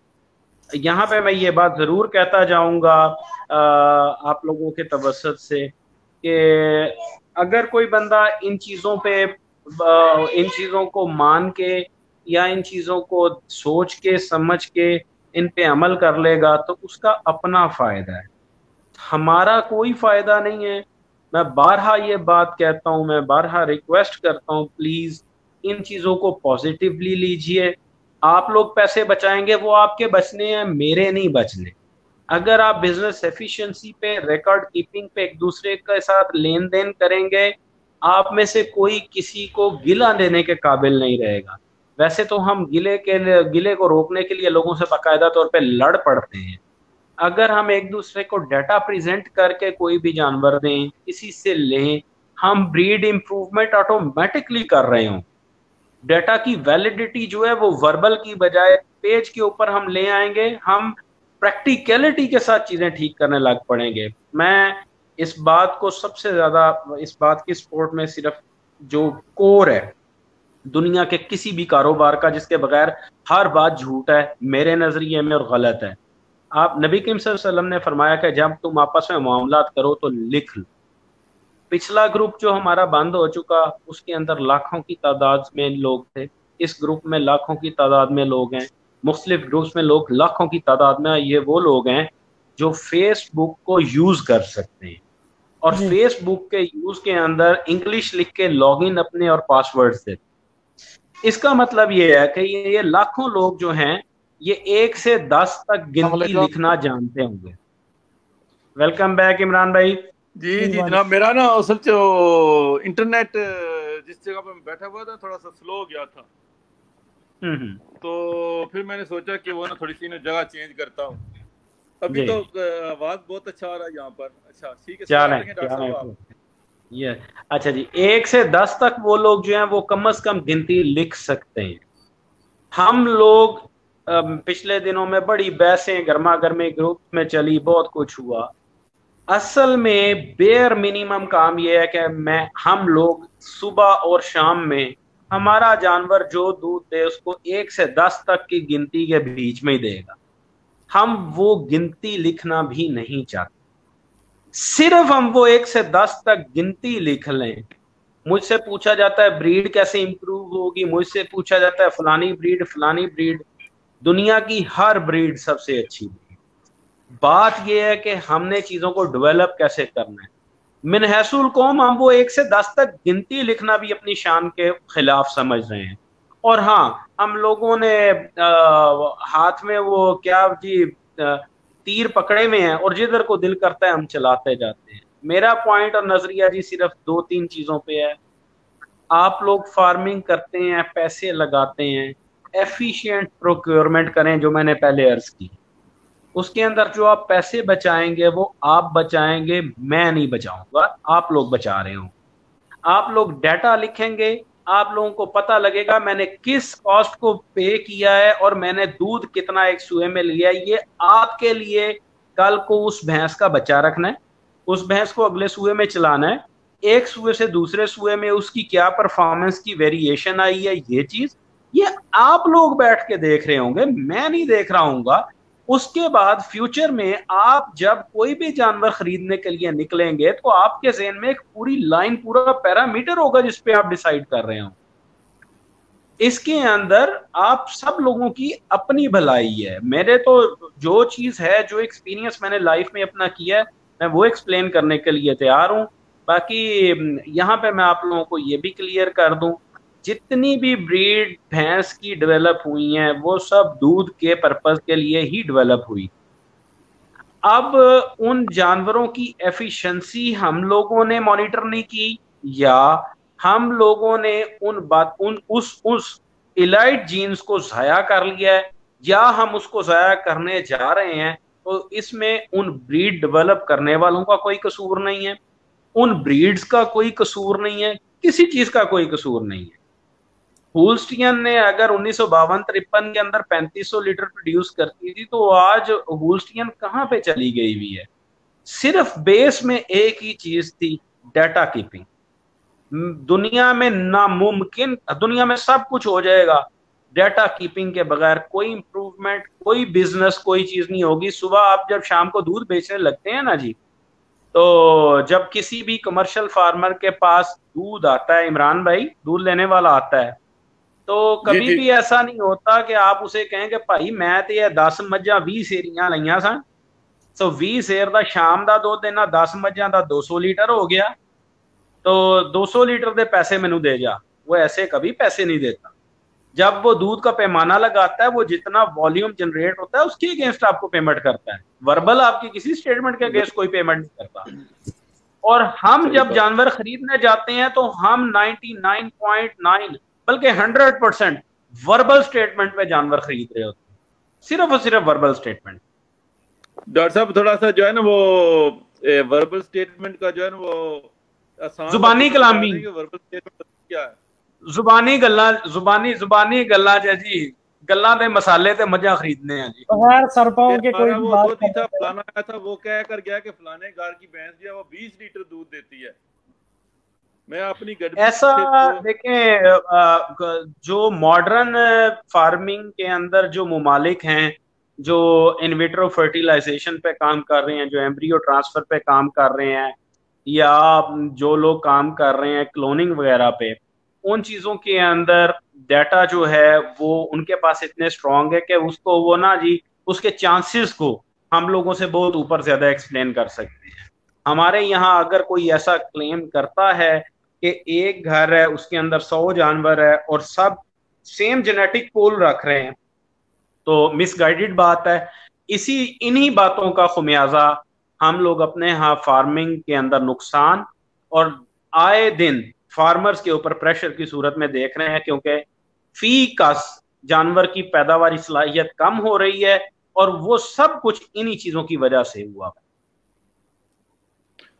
यहाँ पे मैं ये बात जरूर कहता जाऊंगा आप लोगों के तवसत से कि अगर कोई बंदा इन चीजों पे इन चीजों को मान के या इन चीजों को सोच के समझ के इन पे अमल कर लेगा तो उसका अपना फायदा है, हमारा कोई फायदा नहीं है। मैं बारहा ये बात कहता हूँ, मैं बारहा रिक्वेस्ट करता हूँ, प्लीज इन चीजों को पॉजिटिवली लीजिए। आप लोग पैसे बचाएंगे वो आपके बचने हैं, मेरे नहीं बचने। अगर आप बिजनेस एफिशिएंसी पे, रिकॉर्ड कीपिंग पे एक दूसरे के साथ लेन देन करेंगे, आप में से कोई किसी को गिला देने के काबिल नहीं रहेगा। वैसे तो हम गिले को रोकने के लिए लोगों से बाकायदा तौर पे लड़ पड़ते हैं। अगर हम एक दूसरे को डाटा प्रेजेंट करके कोई भी जानवर दें, किसी से लें, हम ब्रीड इंप्रूवमेंट ऑटोमेटिकली कर रहे हों। डाटा की वैलिडिटी जो है वो वर्बल की बजाय पेज के ऊपर हम ले आएंगे, हम प्रैक्टिकलिटी के साथ चीजें ठीक करने लग पड़ेंगे। मैं इस बात को सबसे ज्यादा, इस बात की सपोर्ट में, सिर्फ जो कोर है दुनिया के किसी भी कारोबार का जिसके बगैर हर बात झूठ है मेरे नजरिए में और गलत है। आप नबी करीम सल्लल्लाहु अलैहि वसल्लम ने फरमाया कि जब तुम आपस में मामलात करो तो लिख लो, पिछला ग्रुप जो हमारा बंद हो चुका, उसके अंदर लाखों की तादाद में लोग थे। इस ग्रुप में लाखों की तादाद में लोग हैं, मुख्तलिफ ग्रुप्स में लोग लाखों की तादाद में। ये वो लोग हैं जो फेसबुक को यूज कर सकते हैं और फेसबुक के यूज के अंदर इंग्लिश लिख के लॉगिन अपने और पासवर्ड्स देते। इसका मतलब ये है कि ये लाखों लोग जो हैं ये 1 से 10 तक गिनती लिखना जानते होंगे। वेलकम बैक इमरान भाई। जी जी जनाब, मेरा ना असल जो इंटरनेट जिस जगह पर मैं बैठा हुआ था थोड़ा सा स्लो हो गया था, तो फिर मैंने सोचा कि वो ना थोड़ी सी ना जगह चेंज करता हूँ। अभी तो आवाज बहुत अच्छा आ रहा है यहाँ पर। अच्छा ठीक है, ये अच्छा जी, 1 से 10 तक वो लोग जो हैं वो कम से कम गिनती लिख सकते हैं। हम लोग पिछले दिनों में बड़ी बहसें गर्मा गर्मी ग्रुप में चली, बहुत कुछ हुआ। असल में बेयर मिनिमम काम ये है कि हम लोग सुबह और शाम में हमारा जानवर जो दूध दे उसको 1 से 10 तक की गिनती के बीच में ही देगा। हम वो गिनती लिखना भी नहीं चाहते, सिर्फ हम वो 1 से 10 तक गिनती लिख लें। मुझसे पूछा जाता है ब्रीड कैसे इंप्रूव होगी, मुझसे पूछा जाता है फलानी ब्रीड। दुनिया की हर ब्रीड सबसे अच्छी ब्रीड। बात यह है कि हमने चीजों को डेवलप कैसे करना है। मिनहसूल कौम हम वो 1 से 10 तक गिनती लिखना भी अपनी शान के खिलाफ समझ रहे हैं। और हाँ, हम लोगों ने हाथ में वो क्या जी तीर पकड़े हुए हैं और जिधर को दिल करता है हम चलाते जाते हैं। मेरा पॉइंट और नजरिया जी सिर्फ 2-3 चीजों पे है। आप लोग फार्मिंग करते हैं, पैसे लगाते हैं, एफिशिएंट प्रोक्योरमेंट करें, जो मैंने पहले अर्ज की। उसके अंदर जो आप पैसे बचाएंगे वो आप बचाएंगे, मैं नहीं बचाऊंगा, आप लोग बचा रहे हो। आप लोग डाटा लिखेंगे, आप लोगों को पता लगेगा मैंने किस कॉस्ट को पे किया है और मैंने दूध कितना एक सुए में लिया है। ये आपके लिए कल को उस भैंस का बच्चा रखना है, उस भैंस को अगले सुए में चलाना है, एक सुए से दूसरे सुए में उसकी क्या परफॉर्मेंस की वेरिएशन आई है, ये चीज ये आप लोग बैठ के देख रहे होंगे, मैं नहीं देख रहा हूंगा। उसके बाद फ्यूचर में आप जब कोई भी जानवर खरीदने के लिए निकलेंगे तो आपके ज़हन में एक पूरी लाइन, पूरा पैरामीटर होगा जिसपे आप डिसाइड कर रहे हो। इसके अंदर आप सब लोगों की अपनी भलाई है। मेरे तो जो चीज है, जो एक्सपीरियंस मैंने लाइफ में अपना किया है, मैं वो एक्सप्लेन करने के लिए तैयार हूँ। बाकी यहाँ पे मैं आप लोगों को ये भी क्लियर कर दूं, जितनी भी ब्रीड भैंस की डेवलप हुई हैं वो सब दूध के पर्पस के लिए ही डेवलप हुई। अब उन जानवरों की एफिशिएंसी हम लोगों ने मॉनिटर नहीं की, या हम लोगों ने उस इलाइट जीन्स को ज़ाया कर लिया है, या हम उसको ज़ाया करने जा रहे हैं। तो इसमें उन ब्रीड डेवलप करने वालों का कोई कसूर नहीं है, उन ब्रीड्स का कोई कसूर नहीं है, किसी चीज का कोई कसूर नहीं है। होल्स्टियन ने अगर 1952-53 के अंदर 3500 लीटर प्रोड्यूस करती थी तो आज होल्स्टियन कहाँ पे चली गई हुई है। सिर्फ बेस में एक ही चीज थी, डाटा कीपिंग। दुनिया में नामुमकिन, दुनिया में सब कुछ हो जाएगा, डाटा कीपिंग के बगैर कोई इंप्रूवमेंट, कोई बिजनेस, कोई चीज नहीं होगी। सुबह आप जब शाम को दूध बेचने लगते हैं ना जी, तो जब किसी भी कमर्शियल फार्मर के पास दूध आता है, इमरान भाई दूध लेने वाला आता है, तो कभी भी ऐसा नहीं होता कि आप उसे कहें कि भाई मैं तो ये 10 मज्जां 20 सेरियां लईयां सन, तो 20 सेर दा शाम दा दुध देना, 10 मज्जां दा 200 लीटर हो गया, तो 200 लीटर दे पैसे मैनू दे जा। वो ऐसे कभी पैसे नहीं देता। जब वो दूध का पैमाना लगाता है, वो जितना वॉल्यूम जनरेट होता है उसके अगेंस्ट आपको पेमेंट करता है। वर्बल आपकी किसी स्टेटमेंट के अगेंस्ट कोई पेमेंट नहीं करता। और हम जब जानवर खरीदने जाते हैं तो हम 99.9 बल्कि 100% वर्बल स्टेटमेंट पे जानवर खरीद रहे होते हैं, सिर्फ और सिर्फ वर्बल स्टेटमेंट। डॉक्टर साहब थोड़ा सा जो है ना वो वर्बल स्टेटमेंट का जो है ना वो आसान, जुबानी कलामी, वर्बल स्टेटमेंट क्या है? जुबानी गल्ला जी, गल्ला दे मसाले ते मजा खरीदने हैं जी, बगैर सरपाओं के कोई वो बात नहीं था। फलाना आया था, वो कह कर गया कि फलाने गार की भैंस जो है वो 20 लीटर दूध देती है। मैं अपनी ऐसा देखें, जो मॉडर्न फार्मिंग के अंदर जो मुमालिक हैं, जो इनविट्रो फर्टिलाइजेशन पे काम कर रहे हैं, जो एम्ब्रियो ट्रांसफर पे काम कर रहे हैं, या जो लोग काम कर रहे हैं क्लोनिंग वगैरह पे, उन चीज़ों के अंदर डाटा जो है वो उनके पास इतने स्ट्रांग है कि उसको वो ना जी उसके चांसेस को हम लोगों से बहुत ऊपर ज़्यादा एक्सप्लेन कर सकते हैं। हमारे यहाँ अगर कोई ऐसा क्लेम करता है कि एक घर है उसके अंदर 100 जानवर है और सब सेम जेनेटिक पूल रख रहे हैं, तो मिसगाइडेड बात है। इन्हीं बातों का खुमियाजा हम लोग अपने यहाँ फार्मिंग के अंदर नुकसान और आए दिन फार्मर्स के ऊपर प्रेशर की सूरत में देख रहे हैं, क्योंकि फी का जानवर की पैदावारी सलाहियत कम हो रही है और वो सब कुछ इन्हीं चीजों की वजह से हुआ।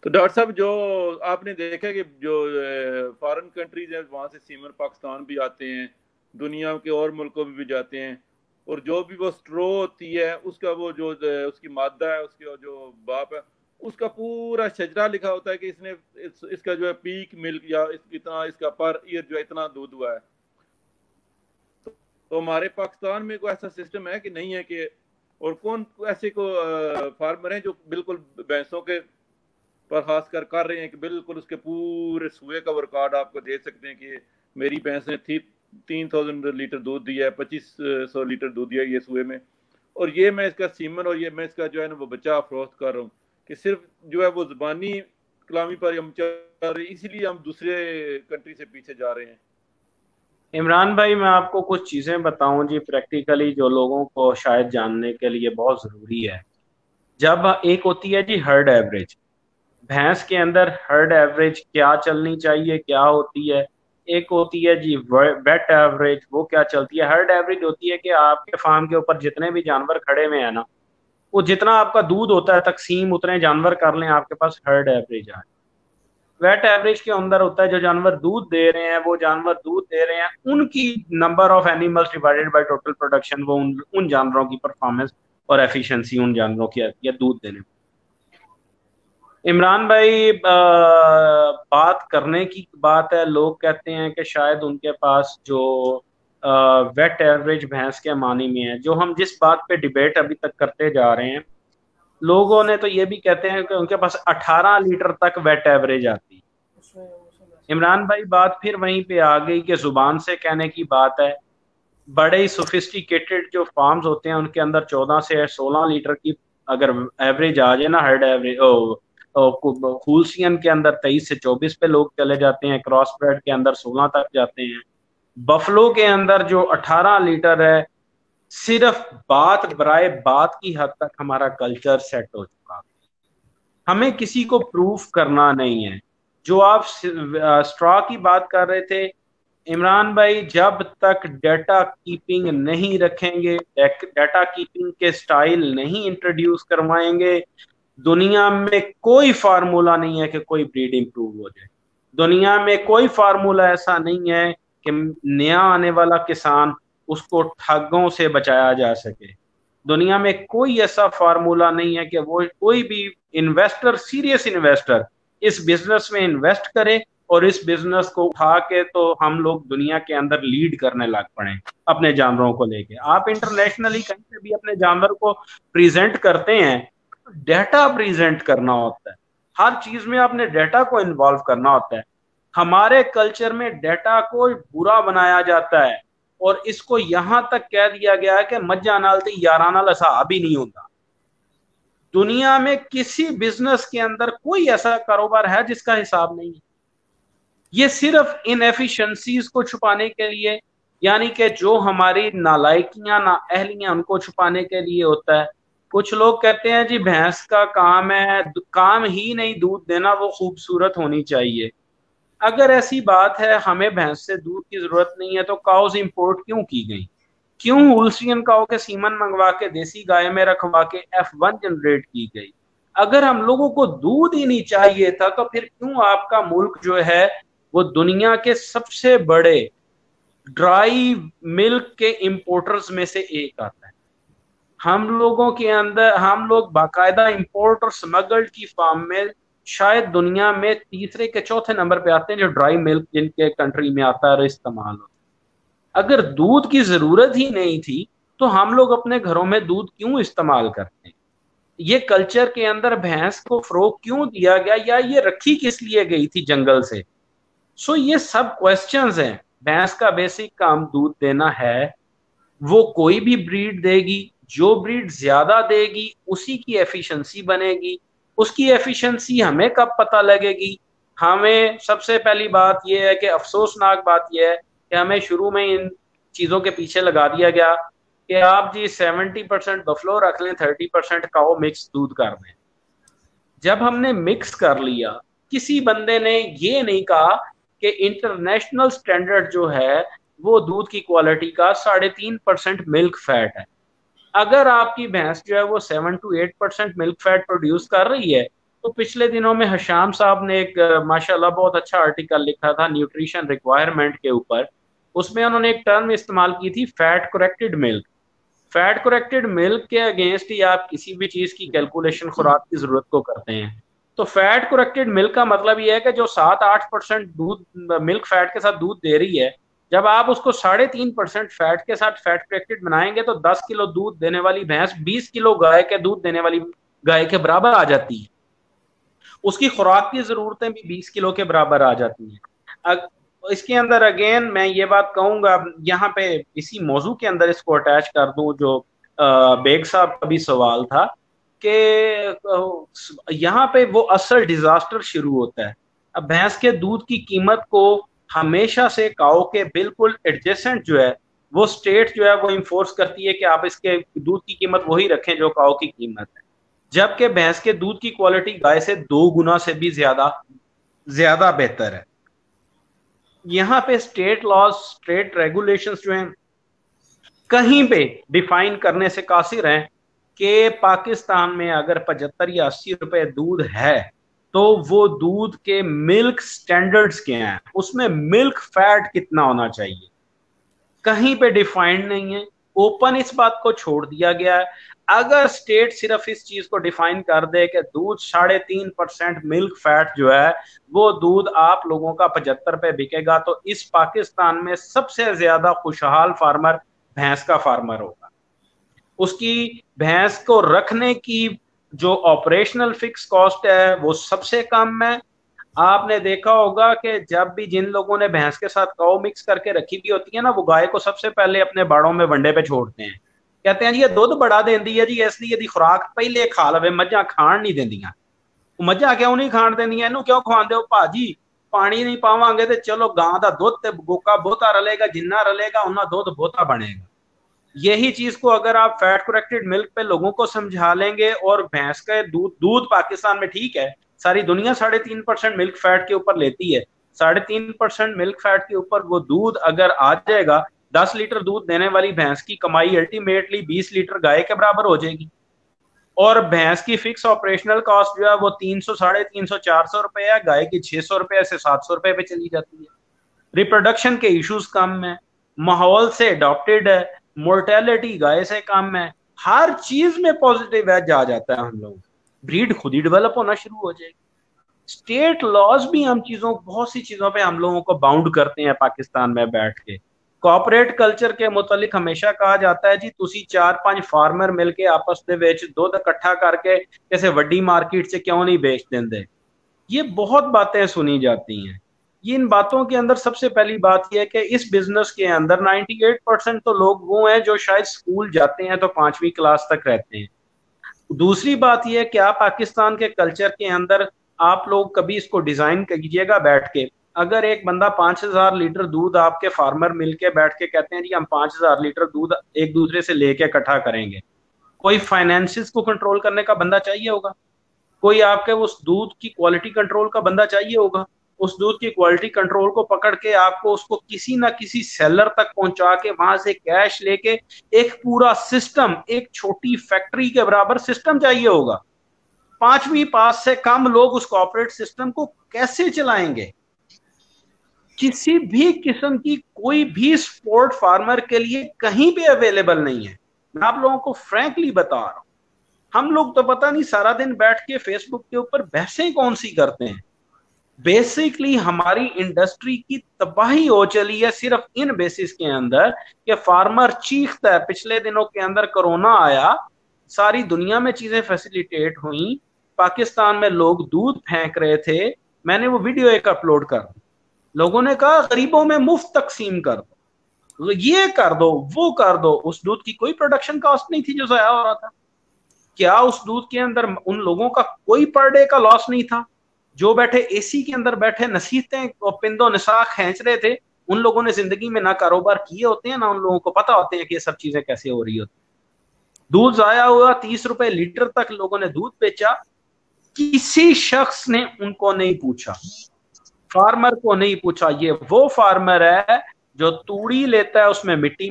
तो डॉक्टर साहब, जो आपने देखा कि जो फॉरेन कंट्रीज है वहां से सीमन पाकिस्तान भी आते हैं, दुनिया के और मुल्कों में भी जाते हैं, और जो भी वो स्ट्रो होती है उसका वो जो उसकी मादा है, उसके जो बाप है, उसका पूरा शजरा लिखा होता है कि इसका जो है पीक मिल्क या इतना इसका पर ईयर जो है इतना दूध हुआ है। तो हमारे पाकिस्तान में कोई ऐसा सिस्टम है कि नहीं है कि, और कौन ऐसे को फार्मर हैं जो बिल्कुल भैंसों के पर खास कर रहे हैं कि बिल्कुल उसके पूरे सुए का रिकॉर्ड आपको दे सकते हैं कि मेरी भैंस ने 3000 लीटर दूध दिया है, 2500 लीटर दूध दिया है ये सुए में, और ये मैं इसका सीमन और ये मैं इसका जो है ना वो बच्चा फरोख्त कर रहा हूँ, कि सिर्फ जो है वो ज़बानी कलामी पर हम चल रहे हैं, इसीलिए हम दूसरे कंट्री से पीछे जा रहे हैं। इमरान भाई, मैं आपको कुछ चीज़ें बताऊं जी प्रैक्टिकली, जो लोगों को शायद जानने के लिए बहुत ज़रूरी है। जब एक होती है जी हर्ड एवरेज, भैंस के अंदर हर्ड एवरेज क्या चलनी चाहिए, क्या होती है। एक होती है जी वेट एवरेज, वो क्या चलती है। हर्ड एवरेज होती है कि आपके फार्म के ऊपर जितने भी जानवर खड़े हुए हैं ना, वो जितना आपका दूध होता है तकसीम उतने जानवर कर लें, आपके पास हर्ड एवरेज आए। वेट एवरेज के अंदर होता है जो जानवर दूध दे रहे हैं, वो जानवर दूध दे रहे हैं, उनकी number of animals divided by total production, वो उन जानवरों की परफॉर्मेंस और एफिशिएंसी उन जानवरों की आती है दूध देने में। इमरान भाई, बात करने की बात है, लोग कहते हैं कि शायद उनके पास जो वेट एवरेज भैंस के मानी में है, जो हम जिस बात पे डिबेट अभी तक करते जा रहे हैं, लोगों ने तो ये भी कहते हैं कि उनके पास 18 लीटर तक वेट एवरेज आती है। इमरान भाई, बात फिर वहीं पे आ गई कि जुबान से कहने की बात है। बड़े ही सोफिस्टिकेटेड जो फार्म्स होते हैं उनके अंदर 14 से 16 लीटर की अगर एवरेज आ जाए ना, हर्ड एवरेज, हुलसियन के अंदर 23 से 24 पे लोग चले जाते हैं, क्रॉस ब्रेड के अंदर 16 तक जाते हैं, बफलो के अंदर जो 18 लीटर है। सिर्फ बात बराए बात की हद तक हमारा कल्चर सेट हो चुका, हमें किसी को प्रूफ करना नहीं है। जो आप स्ट्रॉ की बात कर रहे थे इमरान भाई, जब तक डाटा कीपिंग नहीं रखेंगे, डाटा कीपिंग के स्टाइल नहीं इंट्रोड्यूस करवाएंगे, दुनिया में कोई फार्मूला नहीं है कि कोई ब्रीड इंप्रूव हो जाए। दुनिया में कोई फार्मूला ऐसा नहीं है कि नया आने वाला किसान उसको ठगों से बचाया जा सके। दुनिया में कोई ऐसा फार्मूला नहीं है कि वो कोई भी इन्वेस्टर, सीरियस इन्वेस्टर इस बिजनेस में इन्वेस्ट करे और इस बिजनेस को उठा के तो हम लोग दुनिया के अंदर लीड करने लग पड़े अपने जानवरों को लेके। आप इंटरनेशनली कहीं पे भी अपने जानवर को प्रेजेंट करते हैं, डाटा प्रेजेंट करना होता है, हर चीज में आपने डाटा को इन्वॉल्व करना होता है। हमारे कल्चर में डाटा को बुरा बनाया जाता है और इसको यहां तक कह दिया गया है कि मज्जा नाल ते यारा नाल हिसाब ही नहीं होता। दुनिया में किसी बिजनेस के अंदर कोई ऐसा कारोबार है जिसका हिसाब नहीं है। ये सिर्फ इनएफिशिएंसीज को छुपाने के लिए, यानी कि जो हमारी नालायकियां नाअहलियां उनको छुपाने के लिए होता है। कुछ लोग कहते हैं जी भैंस का काम है, काम ही नहीं दूध देना, वो खूबसूरत होनी चाहिए। अगर ऐसी बात है, हमें भैंस से दूध की जरूरत नहीं है, तो काउज इंपोर्ट क्यों की गई? क्यों होल्स्टियन काउ के सीमन मंगवा के देसी गाय में रखवा के F1 जनरेट की गई? अगर हम लोगों को दूध ही नहीं चाहिए था, तो फिर क्यों आपका मुल्क जो है वो दुनिया के सबसे बड़े ड्राई मिल्क के इंपोर्टर्स में से एक आता है? हम लोगों के अंदर, हम लोग बाकायदा इंपोर्ट और स्मगल्ड की फार्म में शायद दुनिया में तीसरे के चौथे नंबर पे आते हैं जो ड्राई मिल्क जिनके कंट्री में आता है और इस्तेमाल होता है। अगर दूध की जरूरत ही नहीं थी तो हम लोग अपने घरों में दूध क्यों इस्तेमाल करते हैं? ये कल्चर के अंदर भैंस को फरोग क्यों दिया गया, या ये रखी किस लिए गई थी जंगल से? सो ये सब क्वेश्चंस हैं। भैंस का बेसिक काम दूध देना है, वो कोई भी ब्रीड देगी, जो ब्रीड ज्यादा देगी उसी की एफिशिएंसी बनेगी। उसकी एफिशिएंसी हमें कब पता लगेगी? हमें सबसे पहली बात यह है कि अफसोसनाक बात यह है कि हमें शुरू में इन चीजों के पीछे लगा दिया गया कि आप जी 70% बफलो रख लें, 30% काओ मिक्स दूध कर दें। जब हमने मिक्स कर लिया, किसी बंदे ने ये नहीं कहा कि इंटरनेशनल स्टैंडर्ड जो है वो दूध की क्वालिटी का 3.5% मिल्क फैट है। अगर आपकी भैंस जो है वो 7 to 8% मिल्क फैट प्रोड्यूस कर रही है, तो पिछले दिनों में हशाम साहब ने एक माशाल्लाह बहुत अच्छा आर्टिकल लिखा था न्यूट्रिशन रिक्वायरमेंट के ऊपर। उसमें उन्होंने एक टर्म इस्तेमाल की थी, fat corrected milk. Fat corrected milk के अगेंस्ट ही आप किसी भी चीज की कैलकुलेशन खुराक की जरूरत को करते हैं। तो फैट करेक्टेड मिल्क का मतलब यह है कि जो 7-8% दूध मिल्क फैट के साथ दूध दे रही है, जब आप उसको 3.5% फैट के साथ फैट करेक्टेड बनाएंगे तो 10 किलो दूध देने वाली भैंस 20 किलो गाय के दूध देने वाली गाय के बराबर आ जाती है। उसकी खुराक की जरूरतें भी 20 किलो के बराबर आ जाती हैं। इसके अंदर अगेन मैं ये बात कहूंगा, यहाँ पे इसी मौजू के अंदर इसको अटैच कर दूं जो बेग साहब का भी सवाल था कि यहाँ पे वो असल डिजास्टर शुरू होता है। अब भैंस के दूध की कीमत को हमेशा से काओ के बिल्कुल एडजेसेंट जो है वो स्टेट जो है वो इंफोर्स करती है कि आप इसके दूध की कीमत वही रखें जो काओ की कीमत है, जबकि भैंस के दूध की क्वालिटी गाय से 2 गुना से भी ज्यादा बेहतर है। यहाँ पे स्टेट लॉज, स्टेट रेगुलेशंस जो हैं कहीं पे डिफाइन करने से कासिर हैं कि पाकिस्तान में अगर 75 या 80 रुपए दूध है तो वो दूध के मिल्क स्टैंडर्ड्स क्या हैं, उसमें मिल्क फैट कितना होना चाहिए, कहीं पे डिफाइंड नहीं है। ओपन इस बात को छोड़ दिया गया है। अगर स्टेट सिर्फ इस चीज को डिफाइन कर दे कि दूध 3.5% मिल्क फैट जो है वो दूध आप लोगों का 75 रुपए बिकेगा, तो इस पाकिस्तान में सबसे ज्यादा खुशहाल फार्मर भैंस का फार्मर होगा। उसकी भैंस को रखने की जो ऑपरेशनल फिक्स कॉस्ट है वो सबसे कम है। आपने देखा होगा कि जब भी जिन लोगों ने भैंस के साथ काऊ मिक्स करके रखी भी होती है ना, वो गाय को सबसे पहले अपने बाड़ों में वंडे पे छोड़ते हैं, कहते हैं जी ये दुध बड़ा देंदी है जी, इसलिए यदि खुराक पहले खा लवे। मझां खाण नहीं देंदियां। मझां क्यों नहीं खाण देंदियां? इनू क्यों खवांदे हो भाजी? पानी नहीं पावांगे तो चलो गां दा दुध ते गोका बहुता रलेगा, जिन्ना रलेगा उन्ना दुध बहुता बनेगा। यही चीज को अगर आप फैट करेक्टेड मिल्क पे लोगों को समझा लेंगे, और भैंस का दूध पाकिस्तान में ठीक है, सारी दुनिया 3.5% मिल्क फैट के ऊपर लेती है, 3.5% मिल्क फैट के ऊपर वो दूध अगर आ जाएगा, 10 लीटर दूध देने वाली भैंस की कमाई अल्टीमेटली 20 लीटर गाय के बराबर हो जाएगी। और भैंस की फिक्स ऑपरेशनल कॉस्ट जो है वो 300, 350, 400 रुपए है, गाय की 600 रुपए से 700 रुपए पे चली जाती है। रिप्रोडक्शन के इश्यूज कम है, माहौल से अडॉप्टेड है, मोर्टेलिटी गाय से कम है, हर चीज में पॉजिटिव एज आ जाता है। हम लोग ब्रीड खुद ही डेवलप होना शुरू हो जाएगी। स्टेट लॉज भी हम चीजों, बहुत सी चीजों पे हम लोगों को बाउंड करते हैं पाकिस्तान में बैठ के। कॉर्पोरेट कल्चर के मुतालिक हमेशा कहा जाता है जी तुसी 4-5 फार्मर मिलके आपस दे विच दुध इकट्ठा करके किसी वड्डी मार्केट से क्यों नहीं बेच देंदे। ये बहुत बातें सुनी जाती हैं। इन बातों के अंदर सबसे पहली बात यह है कि इस बिजनेस के अंदर 98% तो लोग वो हैं जो शायद स्कूल जाते हैं तो 5वीं क्लास तक रहते हैं। दूसरी बात यह है कि आप पाकिस्तान के कल्चर के अंदर आप लोग कभी इसको डिजाइन कीजिएगा बैठ के, अगर एक बंदा 5000 लीटर दूध आपके फार्मर मिलके बैठ के कहते हैं जी हम 5000 लीटर दूध एक दूसरे से लेके इकट्ठा करेंगे, कोई फाइनेंसिस को कंट्रोल करने का बंदा चाहिए होगा, कोई आपके उस दूध की क्वालिटी कंट्रोल का बंदा चाहिए होगा, उस दूध की क्वालिटी कंट्रोल को पकड़ के आपको उसको किसी ना किसी सेलर तक पहुंचा के वहां से कैश लेके एक पूरा सिस्टम, एक छोटी फैक्ट्री के बराबर सिस्टम चाहिए होगा। 5वीं पास से कम लोग उस कॉर्पोरेट सिस्टम को कैसे चलाएंगे? किसी भी किस्म की कोई भी सपोर्ट फार्मर के लिए कहीं भी अवेलेबल नहीं है। मैं आप लोगों को फ्रैंकली बता रहा हूं, हम लोग तो पता नहीं सारा दिन बैठ के फेसबुक के ऊपर बहसें कौन सी करते हैं। बेसिकली हमारी इंडस्ट्री की तबाही हो चली है सिर्फ इन बेसिस के अंदर कि फार्मर चीखता है। पिछले दिनों के अंदर कोरोना आया सारी दुनिया में चीजें फैसिलिटेट हुई, पाकिस्तान में लोग दूध फेंक रहे थे, मैंने वो वीडियो एक अपलोड कर, लोगों ने कहा गरीबों में मुफ्त तकसीम कर दो, ये कर दो, वो कर दो। उस दूध की कोई प्रोडक्शन कॉस्ट नहीं थी जो ज़ाया हो रहा था। क्या उस दूध के अंदर उन लोगों का कोई पर डे का लॉस नहीं था? जो बैठे एसी के अंदर बैठे नसीहतें और पिंदो निसा खींच रहे थे, उन लोगों ने जिंदगी में ना कारोबार किए होते हैं, ना उन लोगों को पता होते हैं कि ये सब चीजें कैसे हो रही होती। दूध ज़ाया हुआ, 30 रुपए लीटर तक लोगों ने दूध बेचा, किसी शख्स ने उनको नहीं पूछा, फार्मर को नहीं पूछा। ये वो फार्मर है जो तूड़ी लेता है उसमें मिट्टी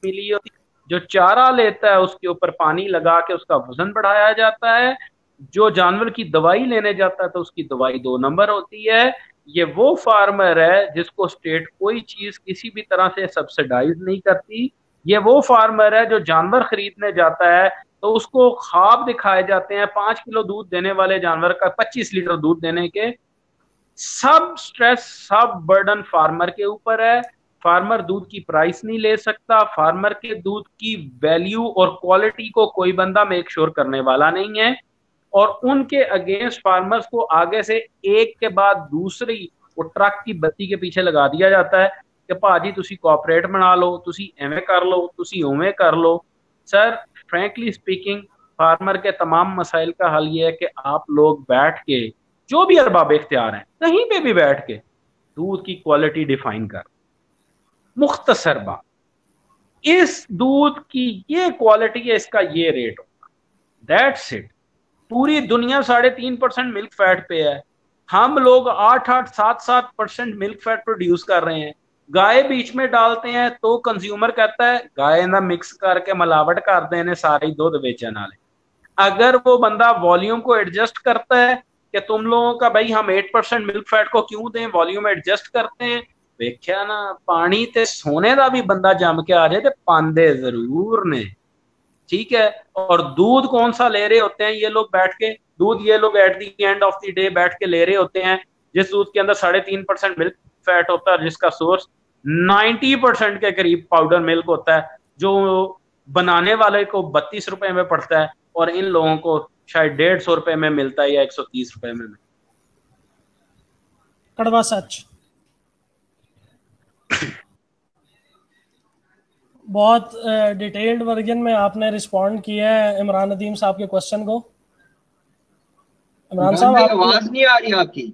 मिली होती, जो चारा लेता है उसके ऊपर पानी लगा के उसका वजन बढ़ाया जाता है, जो जानवर की दवाई लेने जाता है तो उसकी दवाई 2 नंबर होती है। ये वो फार्मर है जिसको स्टेट कोई चीज किसी भी तरह से सब्सिडाइज नहीं करती। ये वो फार्मर है जो जानवर खरीदने जाता है तो उसको ख्वाब दिखाए जाते हैं 5 किलो दूध देने वाले जानवर का 25 लीटर दूध देने के। सब स्ट्रेस, सब बर्डन फार्मर के ऊपर है। फार्मर दूध की प्राइस नहीं ले सकता, फार्मर के दूध की वैल्यू और क्वालिटी को कोई बंदा मेक श्योर करने वाला नहीं है, और उनके अगेंस्ट फार्मर्स को आगे से एक के बाद दूसरी वो ट्रक की बत्ती के पीछे लगा दिया जाता है कि भाजी तुसी कोऑपरेट बना लो, तुसी एवें कर लो, तुसी उवें कर लो। सर फ्रैंकली स्पीकिंग, फार्मर के तमाम मसाइल का हल ये है कि आप लोग बैठ के, जो भी अरबाब इख्तियार हैं, कहीं पे भी बैठ के दूध की क्वालिटी डिफाइन कर। मुख्तसर बात, इस दूध की ये क्वालिटी है, इसका ये रेट होगा, दैट्स इट। पूरी दुनिया 3.5% मिल्क फैट पे है, हम लोग 8-8, 7-7% मिल्क फैट प्रोड्यूस कर रहे हैं। गाय बीच में डालते हैं तो कंज्यूमर कहता है गाय ना मिक्स करके मिलावट कर देने सारी दूध बेचने वाले। अगर वो बंदा वॉल्यूम को एडजस्ट करता है कि तुम लोगों का भाई हम 8% मिल्क फैट को क्यों दें, वॉल्यूम एडजस्ट करते हैं, वेख्या ना पानी ते सोने का भी बंदा जम के आ जाए तो पांदे जरूर ने, ठीक है। और दूध कौन सा ले रहे होते हैं ये लोग बैठ के, दूध ये लोग at the end of the day बैठ के ले रहे होते हैं जिस दूध के अंदर 3.5% मिल्क फैट होता है, जिसका सोर्स 90% के करीब पाउडर मिल्क होता है, जो बनाने वाले को 32 रुपए में पड़ता है और इन लोगों को शायद 150 रुपए में मिलता है या 130 रुपए में। कड़वा सच। बहुत डिटेल्ड वर्जन में आपने रिस्पॉन्ड किया है इमरान नदीम साहब के क्वेश्चन को। इमरान साहब आवाज नहीं आ रही आपकी।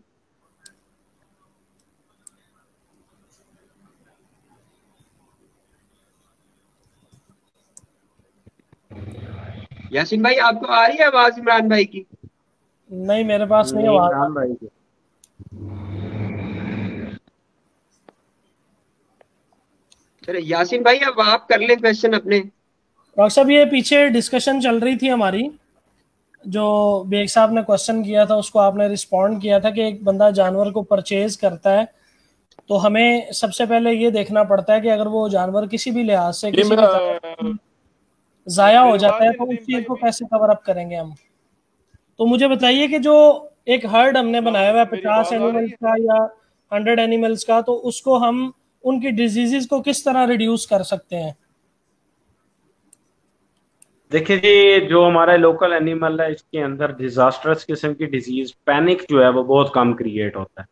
यासीन भाई आपको आ रही है आवाज इमरान भाई की? नहीं मेरे पास नहीं आवाज इमरान भाई की। चलो यासीन भाई अब आप कर लें क्वेश्चन अपने। डॉक्टर साहब ये पीछे डिस्कशन चल रही थी हमारी, जो बेग साहब ने क्वेश्चन किया था उसको आपने रिस्पॉन्ड किया था कि एक बंदा जानवर को परचेज करता है तो हमें सबसे पहले ये देखना पड़ता है कि अगर वो जानवर किसी भी लिहाज से किसी भी ज़ाया हो जाता है तो उस चीज़ को कैसे कवर अप करेंगे हम। तो मुझे बताइए कि जो एक हर्ड हमने बनाया हुआ है 50 एनिमल्स का या 100 एनिमल्स का, तो उसको हम उनकी डिजीजेस को किस तरह रिड्यूस कर सकते हैं? देखिए जी, जो हमारा लोकल एनिमल है इसके अंदर डिजास्टर्स किस्म की डिजीज, पैनिक जो है वो बहुत कम क्रिएट होता है।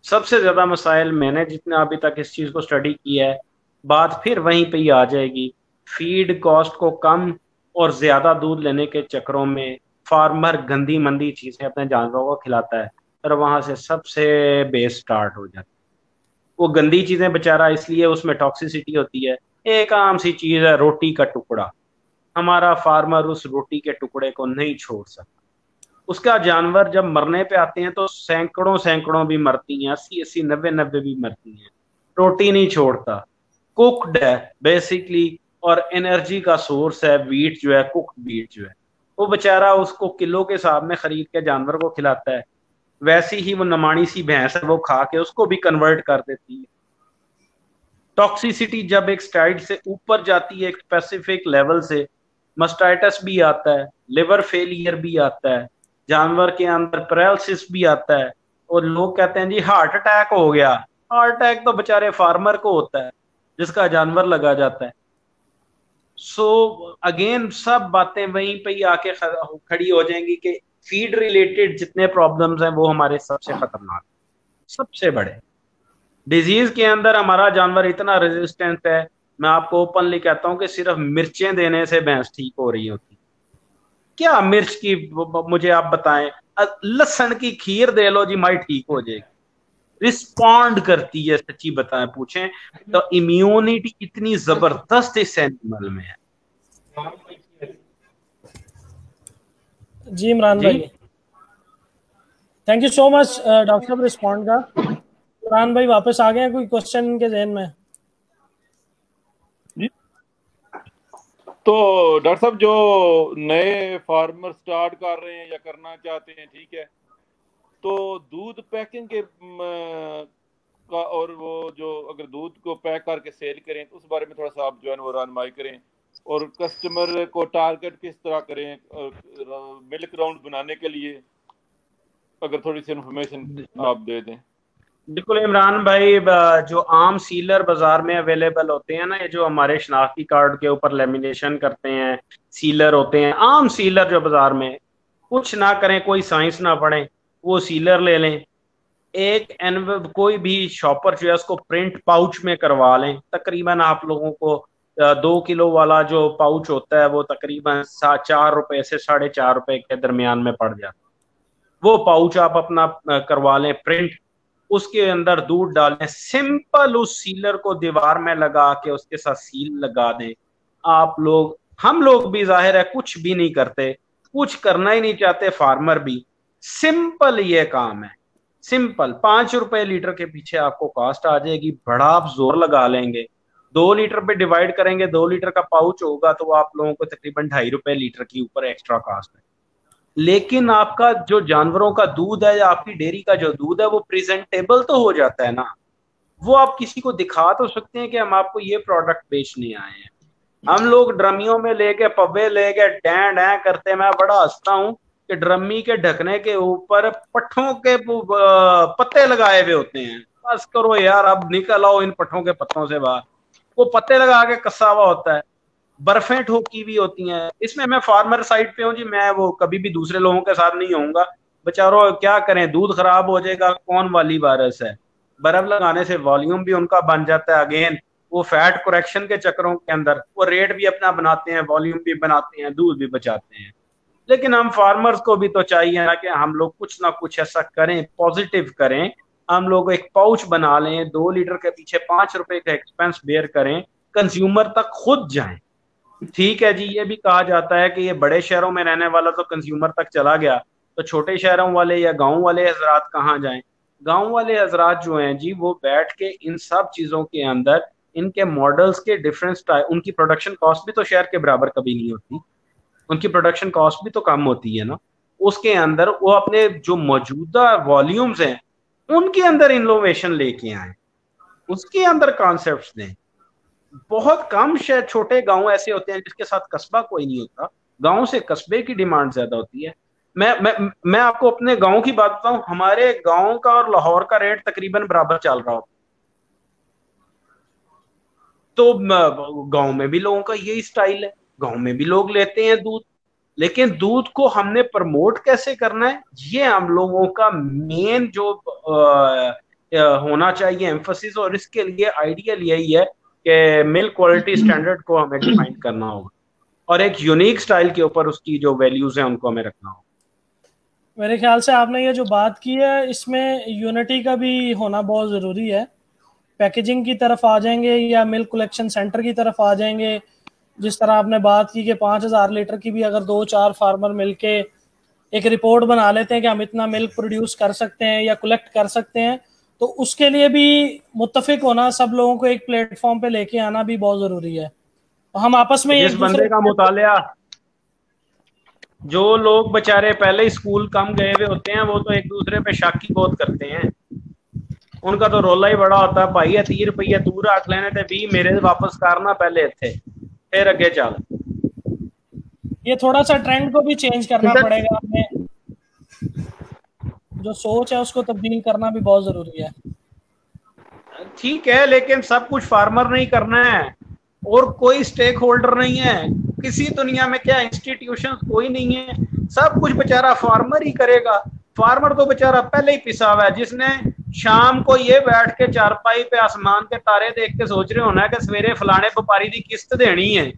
सबसे ज्यादा मसाइल, मैंने जितना अभी तक इस चीज को स्टडी किया है, बात फिर वहीं पे ही आ जाएगी। फीड कॉस्ट को कम और ज्यादा दूध लेने के चक्करों में फार्मर गंदी मंदी चीजें अपने जानवरों को खिलाता है और वहां से सबसे बेस स्टार्ट हो जाती है। वो गंदी चीजें बेचारा, इसलिए उसमें टॉक्सिसिटी होती है। एक आम सी चीज है रोटी का टुकड़ा, हमारा फार्मर उस रोटी के टुकड़े को नहीं छोड़ सकता। उसका जानवर जब मरने पे आते हैं तो सैकड़ों भी मरती हैं, 80 90 भी मरती हैं, रोटी नहीं छोड़ता। कुक्ड है बेसिकली, और एनर्जी का सोर्स है वीट जो है, कुक्ड वीट जो है, वो बेचारा उसको किलो के हिसाब में खरीद के जानवर को खिलाता है। वैसी ही वो नमानी सी भैंस है, वो खा के उसको भी कन्वर्ट कर देती है। टॉक्सिसिटी जब एक स्टाइड से ऊपर जाती है एक स्पेसिफिक लेवल से, मस्टाइटिस भी आता है, लिवर फेलियर भी आता है, जानवर के अंदर पैरालिसिस भी आता है, और लोग कहते हैं जी हार्ट अटैक हो गया। हार्ट अटैक तो बेचारे फार्मर को होता है जिसका जानवर लगा जाता है। सो अगेन सब बातें वहीं पे ही आके खड़ी हो जाएंगी कि फीड रिलेटेड जितने प्रॉब्लम्स हैं वो हमारे सबसे खतरनाक, सबसे बड़े। डिजीज के अंदर हमारा जानवर इतना रेजिस्टेंट है, मैं आपको ओपनली कहता हूं कि सिर्फ मिर्चें देने से भैंस ठीक हो रही होती। क्या मिर्च की, मुझे आप बताएं, लहसुन की खीर दे लो जी माई ठीक हो जाएगी, रिस्पॉन्ड करती है। सच्ची बताएं, पूछें तो इम्यूनिटी इतनी जबरदस्त इस एनिमल में है। जी इमरान भाई, thank you so much doctor साहब रिस्पॉन्ड का। इमरान भाई वापस आ गए हैं, कोई क्वेश्चन इनके ज़हन में? तो डॉक्टर साहब जो नए फार्मर स्टार्ट कर रहे हैं या करना चाहते हैं, ठीक है, तो दूध पैकिंग के का और वो जो अगर दूध को पैक करके सेल करें तो उस बारे में थोड़ा सा आप जो है वो रहनुमाई करें, और कस्टमर को टारगेट किस तरह करें मिल्क राउंड बनाने के लिए, अगर थोड़ी सी इन्फॉर्मेशन आप दे दें। बिल्कुल इमरान भाई, जो आम सीलर बाजार में अवेलेबल होते हैं ना, ये जो हमारे शनाख्ती कार्ड के ऊपर लेमिनेशन करते हैं सीलर होते हैं, आम सीलर जो बाजार में, कुछ ना करें, कोई साइंस ना पढ़ें, वो सीलर ले लें, एक कोई भी शॉपर जो है उसको प्रिंट पाउच में करवा लें। तकरीबन आप लोगों को 2 किलो वाला जो पाउच होता है वो तकरीबन 4 रुपए से 4.5 रुपए के दरमियान में पड़ जाता है। वो पाउच आप अपना करवा लें प्रिंट, उसके अंदर दूध डालें, सिंपल उस सीलर को दीवार में लगा के उसके साथ सील लगा दें। आप लोग, हम लोग भी जाहिर है कुछ भी नहीं करते, कुछ करना ही नहीं चाहते फार्मर भी, सिंपल ये काम है, सिंपल 5 रुपए लीटर के पीछे आपको कॉस्ट आ जाएगी, बड़ा आप जोर लगा लेंगे, 2 लीटर पे डिवाइड करेंगे, 2 लीटर का पाउच होगा तो आप लोगों को तकरीबन 2.5 रुपए लीटर के ऊपर एक्स्ट्रा कॉस्ट है। लेकिन आपका जो जानवरों का दूध है या आपकी डेयरी का जो दूध है वो प्रेजेंटेबल तो हो जाता है ना, वो आप किसी को दिखा तो सकते हैं कि हम आपको ये प्रोडक्ट बेचने आए हैं। हम लोग ड्रमियों में लेके पब्बे लेके डैंड है करते, मैं बड़ा हंसता हूँ कि ड्रमी के ढकने के ऊपर पट्ठों के पत्ते लगाए हुए होते हैं। बस करो यार, अब निकल आओ इन पट्ठों के पत्तों से बाहर, वो पत्ते लगा के कसा हुआ होता है, बर्फें ठोकी हुई होती हैं। इसमें मैं फार्मर साइड पे हूँ जी, मैं वो कभी भी दूसरे लोगों के साथ नहीं होऊंगा, बेचारों क्या करें, दूध खराब हो जाएगा, कौन वाली वायरस है। बर्फ लगाने से वॉल्यूम भी उनका बन जाता है, अगेन वो फैट करेक्शन के चक्करों के अंदर वो रेट भी अपना बनाते हैं, वॉल्यूम भी बनाते हैं, दूध भी बचाते हैं। लेकिन हम फार्मर्स को भी तो चाहिए ना कि हम लोग कुछ ना कुछ ऐसा करें, पॉजिटिव करें। हम लोग एक पाउच बना लें, 2 लीटर के पीछे 5 रुपए का एक्सपेंस बेयर करें, कंज्यूमर तक खुद जाएं। ठीक है जी, ये भी कहा जाता है कि ये बड़े शहरों में रहने वाला तो कंज्यूमर तक चला गया, तो छोटे शहरों वाले या गांव वाले हजरात कहाँ जाएं? गांव वाले हजरात जो हैं जी, वो बैठ के इन सब चीजों के अंदर इनके मॉडल्स के डिफरेंस, उनकी प्रोडक्शन कॉस्ट भी तो शहर के बराबर कभी नहीं होती, उनकी प्रोडक्शन कॉस्ट भी तो कम होती है ना। उसके अंदर वो अपने जो मौजूदा वॉल्यूम्स हैं उनके अंदर इनोवेशन लेके आए, उसके अंदर कॉन्सेप्ट्स दें। बहुत कम शायद छोटे गांव ऐसे होते हैं जिसके साथ कस्बा कोई नहीं होता, गांव से कस्बे की डिमांड ज्यादा होती है। मैं आपको अपने गांव की बात बताऊं, हमारे गांव का और लाहौर का रेट तकरीबन बराबर चल रहा होता, तो गांव में भी लोगों का यही स्टाइल है, गांव में भी लोग लेते हैं दूध। लेकिन दूध को हमने प्रमोट कैसे करना है, ये हम लोगों का मेन जो होना चाहिए एम्फोसिस, और इसके लिए आइडियल यही है कि मिल्क क्वालिटी स्टैंडर्ड को हमें डिफाइन करना होगा और एक यूनिक स्टाइल के ऊपर उसकी जो वैल्यूज हैं उनको हमें रखना होगा। मेरे ख्याल से आपने ये जो बात की है इसमें यूनिटी का भी होना बहुत ज़रूरी है। पैकेजिंग की तरफ आ जाएंगे या मिल्क कलेक्शन सेंटर की तरफ आ जाएंगे, जिस तरह आपने बात की कि 5000 लीटर की भी अगर 2-4 फार्मर मिलके एक रिपोर्ट बना लेते हैं कि हम इतना मिल्क प्रोड्यूस कर सकते हैं या कलेक्ट कर सकते हैं, तो उसके लिए भी मुत्तफिक होना, सब लोगों को एक प्लेटफॉर्म पे लेके आना भी बहुत जरूरी है। हम आपस में जिस बंदे का मुतालिया, जो लोग बेचारे पहले ही स्कूल कम गए हुए होते हैं वो तो एक दूसरे पे शक ही बहुत करते हैं, उनका तो रोला ही बड़ा होता है, भाई 30 रुपये तू रख लेने थे, 20 मेरे वापस करना पहले थे फिर अगे चल। ये थोड़ा सा ट्रेंड को भी चेंज करना पड़ेगा, हमें जो सोच है उसको तब्दील करना भी बहुत जरूरी है। ठीक है, लेकिन सब कुछ फार्मर नहीं करना है, और कोई स्टेक होल्डर नहीं है किसी दुनिया में, क्या इंस्टीट्यूशन कोई नहीं है, सब कुछ बेचारा फार्मर ही करेगा। फार्मर तो बेचारा पहले ही पिसा हुआ है, जिसने शाम को ये बैठ के चारपाई पे आसमान के तारे देख के सोच रहे होना है कि सवेरे फलाने व्यापारी की किस्त देनी है,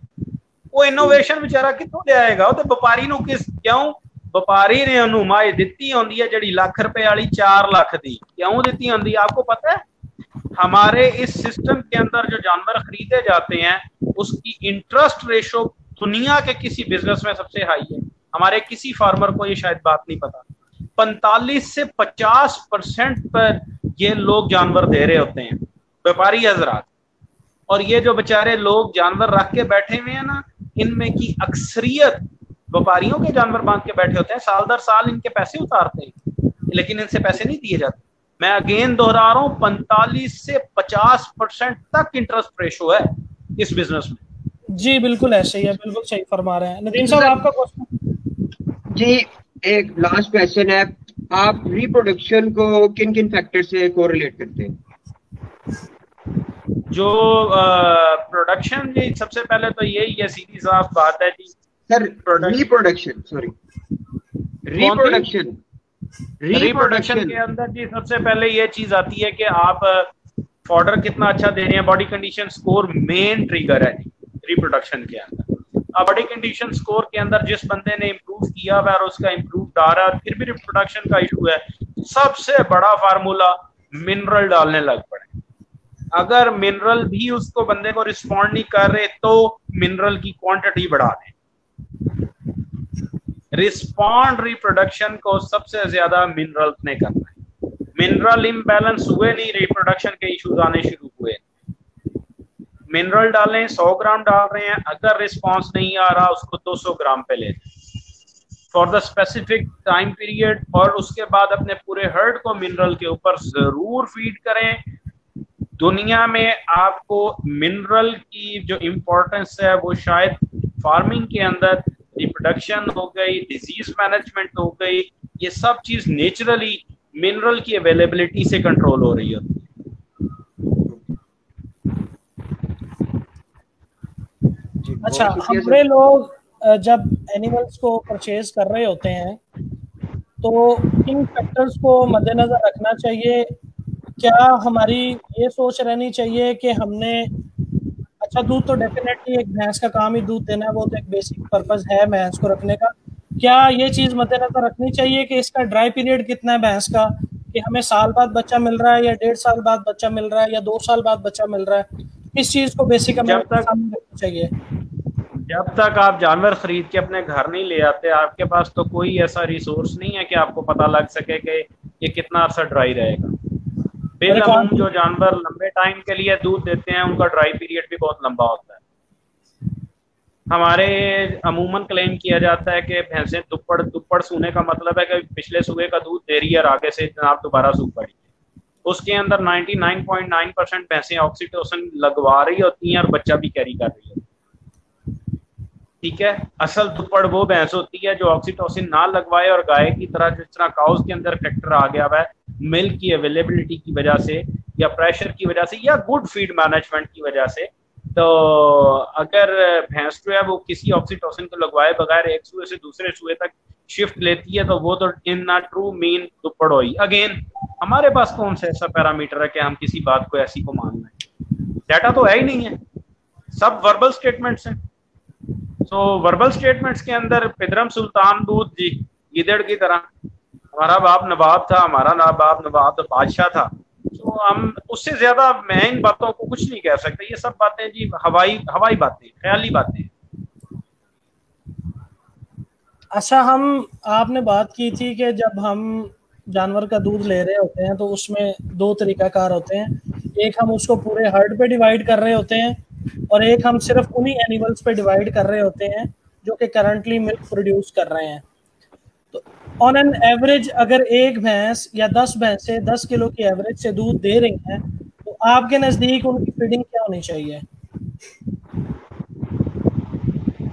वो इनोवेशन बेचारा कितों ले आएगा? वो तो व्यापारी नु किस्त क्यों, व्यापारी ने उन्होंने माए दिती होंदी है जड़ी लाख रुपए वाली 4 लाख दी क्यों दिती होंदी? आपको पता है हमारे इस सिस्टम के अंदर जो जानवर खरीदे जाते हैं उसकी इंटरेस्ट रेशो दुनिया के किसी बिजनेस में सबसे हाई है। हमारे किसी फार्मर को ये शायद बात नहीं पता। 45 से 50% पर ये लोग जानवर दे रहे होते हैं व्यापारी हजरात। और ये जो बेचारे लोग जानवर रख के बैठे हुए हैं ना, इनमें की अक्सरियत व्यापारियों के जानवर बांध के बैठे होते हैं, साल दर साल इनके पैसे उतारते हैं, लेकिन इनसे पैसे नहीं दिए जाते। मैं अगेन दोहरा रहा हूँ, 45 से 50% तक इंटरेस्ट रेशो है इस बिजनेस में। जी बिल्कुल ऐसे ही है, बिल्कुल सही फरमा रहे हैं। नदीम साहब आपका क्वेश्चन? जी एक लास्ट क्वेश्चन है, आप रिप्रोडक्शन को किन किन फैक्टर से कोरिलेट करते हैं? जो प्रोडक्शन जी, सबसे पहले तो यही है, सीधी साफ बात है जी सर, रिप्रोडक्शन के अंदर जी सबसे पहले ये चीज आती है कि आप फॉडर कितना अच्छा दे रहे हैं। Body condition score main trigger है रिप्रोडक्शन के अंदर। अब बॉडी कंडीशन स्कोर के अंदर जिस बंदे ने इम्प्रूव किया हुआ और उसका इम्प्रूव आ रहा है, फिर भी रिप्रोडक्शन का इशू है, सबसे बड़ा फार्मूला मिनरल डालने लग पड़े। अगर मिनरल भी उसको बंदे को रिस्पॉन्ड नहीं कर रहे तो मिनरल की क्वांटिटी बढ़ा दें। रिस्पॉन्ड रिप्रोडक्शन को सबसे ज्यादा मिनरल ने करना है। मिनरल इम्बैलेंस हुए नहीं, रिप्रोडक्शन के इश्यूज आने शुरू हुए। मिनरल डालें, 100 ग्राम डाल रहे हैं, अगर रिस्पॉन्स नहीं आ रहा उसको 200 ग्राम पे ले for the specific time period, और उसके बाद अपने पूरे हर्ड को मिनरल के ऊपर जरूर फीड करें। दुनिया में आपको मिनरल की जो इम्पोर्टेंस है वो शायद फार्मिंग के अंदर रिप्रोडक्शन हो गई, डिजीज मैनेजमेंट हो गई, ये सब चीज नेचुरली मिनरल की अवेलेबिलिटी से कंट्रोल हो रही होती है। अच्छा, हमारे लोग जब एनिमल्स को परचेज कर रहे होते हैं तो किन फैक्टर्स को मद्देनजर रखना चाहिए? क्या हमारी ये सोच रहनी चाहिए कि हमने, अच्छा दूध तो डेफिनेटली एक भैंस का काम ही दूध देना है, वो तो एक बेसिक पर्पस है भैंस को रखने का। क्या ये चीज मद्देनजर रखनी चाहिए कि इसका ड्राई पीरियड कितना है भैंस का, कि हमें साल बाद बच्चा मिल रहा है या 1.5 साल बाद बच्चा मिल रहा है या 2 साल बाद बच्चा मिल रहा है? इस चीज को बेसिक हमें सामने रखना चाहिए। जब तक आप जानवर खरीद के अपने घर नहीं ले आते, आपके पास तो कोई ऐसा रिसोर्स नहीं है कि आपको पता लग सके कि ये कितना अर्सा ड्राई रहेगा। बेलअमूम जो जानवर लंबे टाइम के लिए दूध देते हैं उनका ड्राई पीरियड भी बहुत लंबा होता है। हमारे अमूमन क्लेम किया जाता है कि भैंसें दुप्पड़ सूने का मतलब है कि पिछले सूए का दूध दे रही है और आगे से जनाब दोबारा सूख पड़ी है। उसके अंदर 99.9% भैंसें ऑक्सीटोसिन लगवा रही होती हैं और बच्चा भी कैरी कर रही है। ठीक है, असल दुप्पड़ वो भैंस होती है जो ऑक्सीटोसिन ना लगवाए और गाय की तरह, जिस तरह काउस के अंदर फैक्टर आ गया है मिल्क की अवेलेबिलिटी की वजह से या प्रेशर की वजह से या गुड फीड मैनेजमेंट की वजह से, तो अगर भैंस जो है वो किसी ऑक्सीटोसिन को लगवाए बगैर एक सूए से दूसरे सूए तक शिफ्ट लेती है तो वो तो इन ना ट्रू मीन दुप्पड़ हुई। अगेन हमारे पास कौन सा ऐसा पैरामीटर है कि हम किसी बात को ऐसी को मान लें? डाटा तो है ही नहीं है, सब वर्बल स्टेटमेंट्स हैं। सो वर्बल स्टेटमेंट्स के अंदर पिदरम सुल्तान दूध जी गिदड़ की तरह, हमारा बाप नवाब था, हमारा बाप नवाब तो बादशाह था, तो हम उससे ज्यादा मैं इन बातों को कुछ नहीं कह सकते। ये सब बातें जी हवाई बातें, ख्याली बातें। अच्छा, आपने बात की थी कि जब हम जानवर का दूध ले रहे होते हैं तो उसमें 2 तरीकाकार होते हैं। एक हम उसको पूरे हर्ड पे डिवाइड कर रहे होते हैं और एक हम सिर्फ उन्हीं एनिमल्स पे डिवाइड कर रहे होते हैं जो कि करंटली मिल्क प्रोड्यूस कर रहे हैं। तो ऑन एन एवरेज अगर एक भैंस या 10 भैंसें 10 किलो की एवरेज से दूध दे रही हैं तो आपके नजदीक उनकी फीडिंग क्या होनी चाहिए?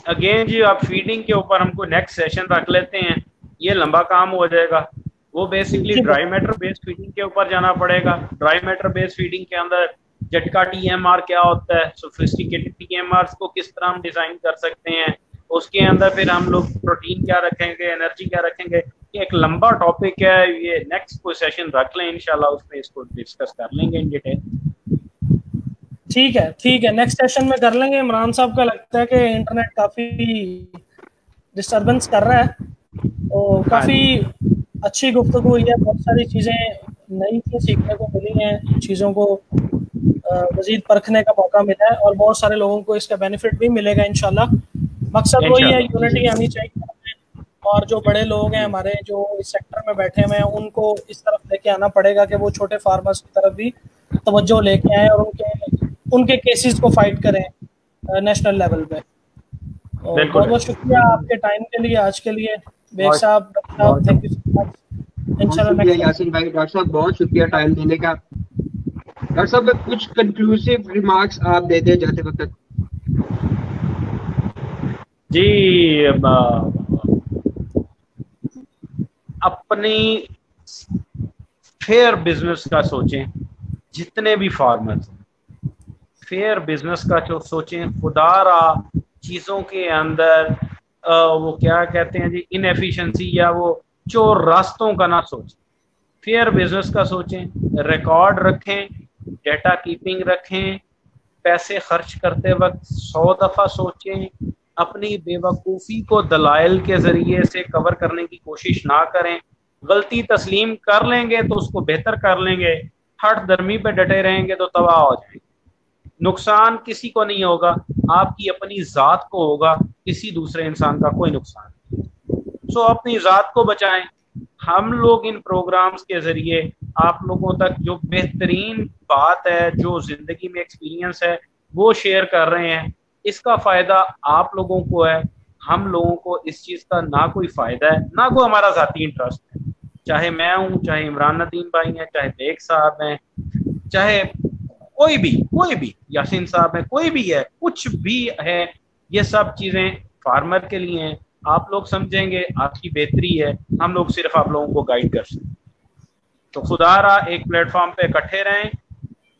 अगेन जी आप फीडिंग के ऊपर हमको नेक्स्ट सेशन रख लेते हैं, ये लंबा काम हो जाएगा। वो basically dry matter based feeding के ऊपर जाना पड़ेगा। ड्राई मैटर बेस्ड फीडिंग के अंदर झटका TMR क्या होता है, सोफिस्टिकेटेड TMR को किस तरह हम डिजाइन कर सकते हैं, उसके अंदर फिर हम लोग प्रोटीन क्या रखेंगे, एनर्जी क्या रखेंगे। ये एक लंबा टॉपिक है, ये नेक्स्ट कोई सेशन रख लें इंशाल्लाह, उसमें इसको डिस्कस कर लेंगे इन डिटेल। ठीक है, नेक्स्ट सेशन में कर लेंगे। इमरान साहब का लगता है कि इंटरनेट काफी डिस्टरबेंस कर रहा है, तो काफी अच्छी गुफ्तगू हुई है, बहुत सारी चीजें नई चीज़ सीखने को मिली हैं, चीज़ों को मजीद परखने का मौका मिला है और बहुत सारे लोगों को इसका बेनिफिट भी मिलेगा इंशाल्लाह। मकसद वही है, यूनिटी आनी चाहिए और जो बड़े लोग हैं हमारे जो इस सेक्टर में बैठे हुए हैं उनको इस तरफ लेके आना पड़ेगा कि वो छोटे फार्मर्स की तरफ भी तवज्जो लेके आए और उनके केसेस को फाइट करें नेशनल लेवल पे। बहुत बहुत शुक्रिया आपके टाइम के लिए आज के लिए बेग साहब, थैंक यू सो मच। इंशाल्लाह यासिन भाई, डॉक्टर साहब बहुत शुक्रिया टाइम देने का। डॉक्टर साहब कुछ कंक्लूसिव रिमार्क्स आप दे दें जाते वक्त। जी, अपनी फेयर बिजनेस का सोचें, जितने भी फार्मर्स फेयर बिजनेस का जो सोचें, खुदारा चीज़ों के अंदर वो क्या कहते हैं जी, इनएफिशिएंसी या वो चोर रास्तों का ना सोचें, फेयर बिजनेस का सोचें, रिकॉर्ड रखें, डेटा कीपिंग रखें, पैसे खर्च करते वक्त 100 दफ़ा सोचें, अपनी बेवकूफ़ी को दलाइल के ज़रिए से कवर करने की कोशिश ना करें। गलती तस्लीम कर लेंगे तो उसको बेहतर कर लेंगे, हट दर्मी पे डटे रहेंगे तो तबाह हो जाएंगे। नुकसान किसी को नहीं होगा, आपकी अपनी ज़ात को होगा, किसी दूसरे इंसान का कोई नुकसान नहीं। सो अपनी ज़ात को बचाएं। हम लोग इन प्रोग्राम्स के ज़रिए आप लोगों तक जो बेहतरीन बात है, जो ज़िंदगी में एक्सपीरियंस है, वो शेयर कर रहे हैं। इसका फ़ायदा आप लोगों को है, हम लोगों को इस चीज़ का ना कोई फ़ायदा है ना कोई हमारा ज़ाती इंटरेस्ट है। चाहे मैं हूँ, चाहे इमरान नदीम भाई हैं, चाहे बेग साहब हैं, चाहे कोई भी यासीन साहब है, कोई भी है, कुछ भी है, ये सब चीज़ें फार्मर के लिए हैं। आप लोग समझेंगे, आपकी बेहतरी है, हम लोग सिर्फ आप लोगों को गाइड कर सकते। तो खुदारा एक प्लेटफॉर्म पे इकट्ठे रहें,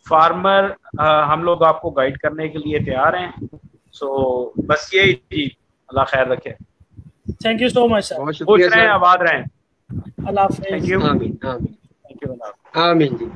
फार्मर हम लोग आपको गाइड करने के लिए तैयार हैं। सो बस यही जी, अल्लाह खैर रखे। Thank you so much sir, खुश रहें, आबाद रहें, अल्लाह हाफिज़। थैंक यू, आमीन आमीन, थैंक यू, आमीन जी।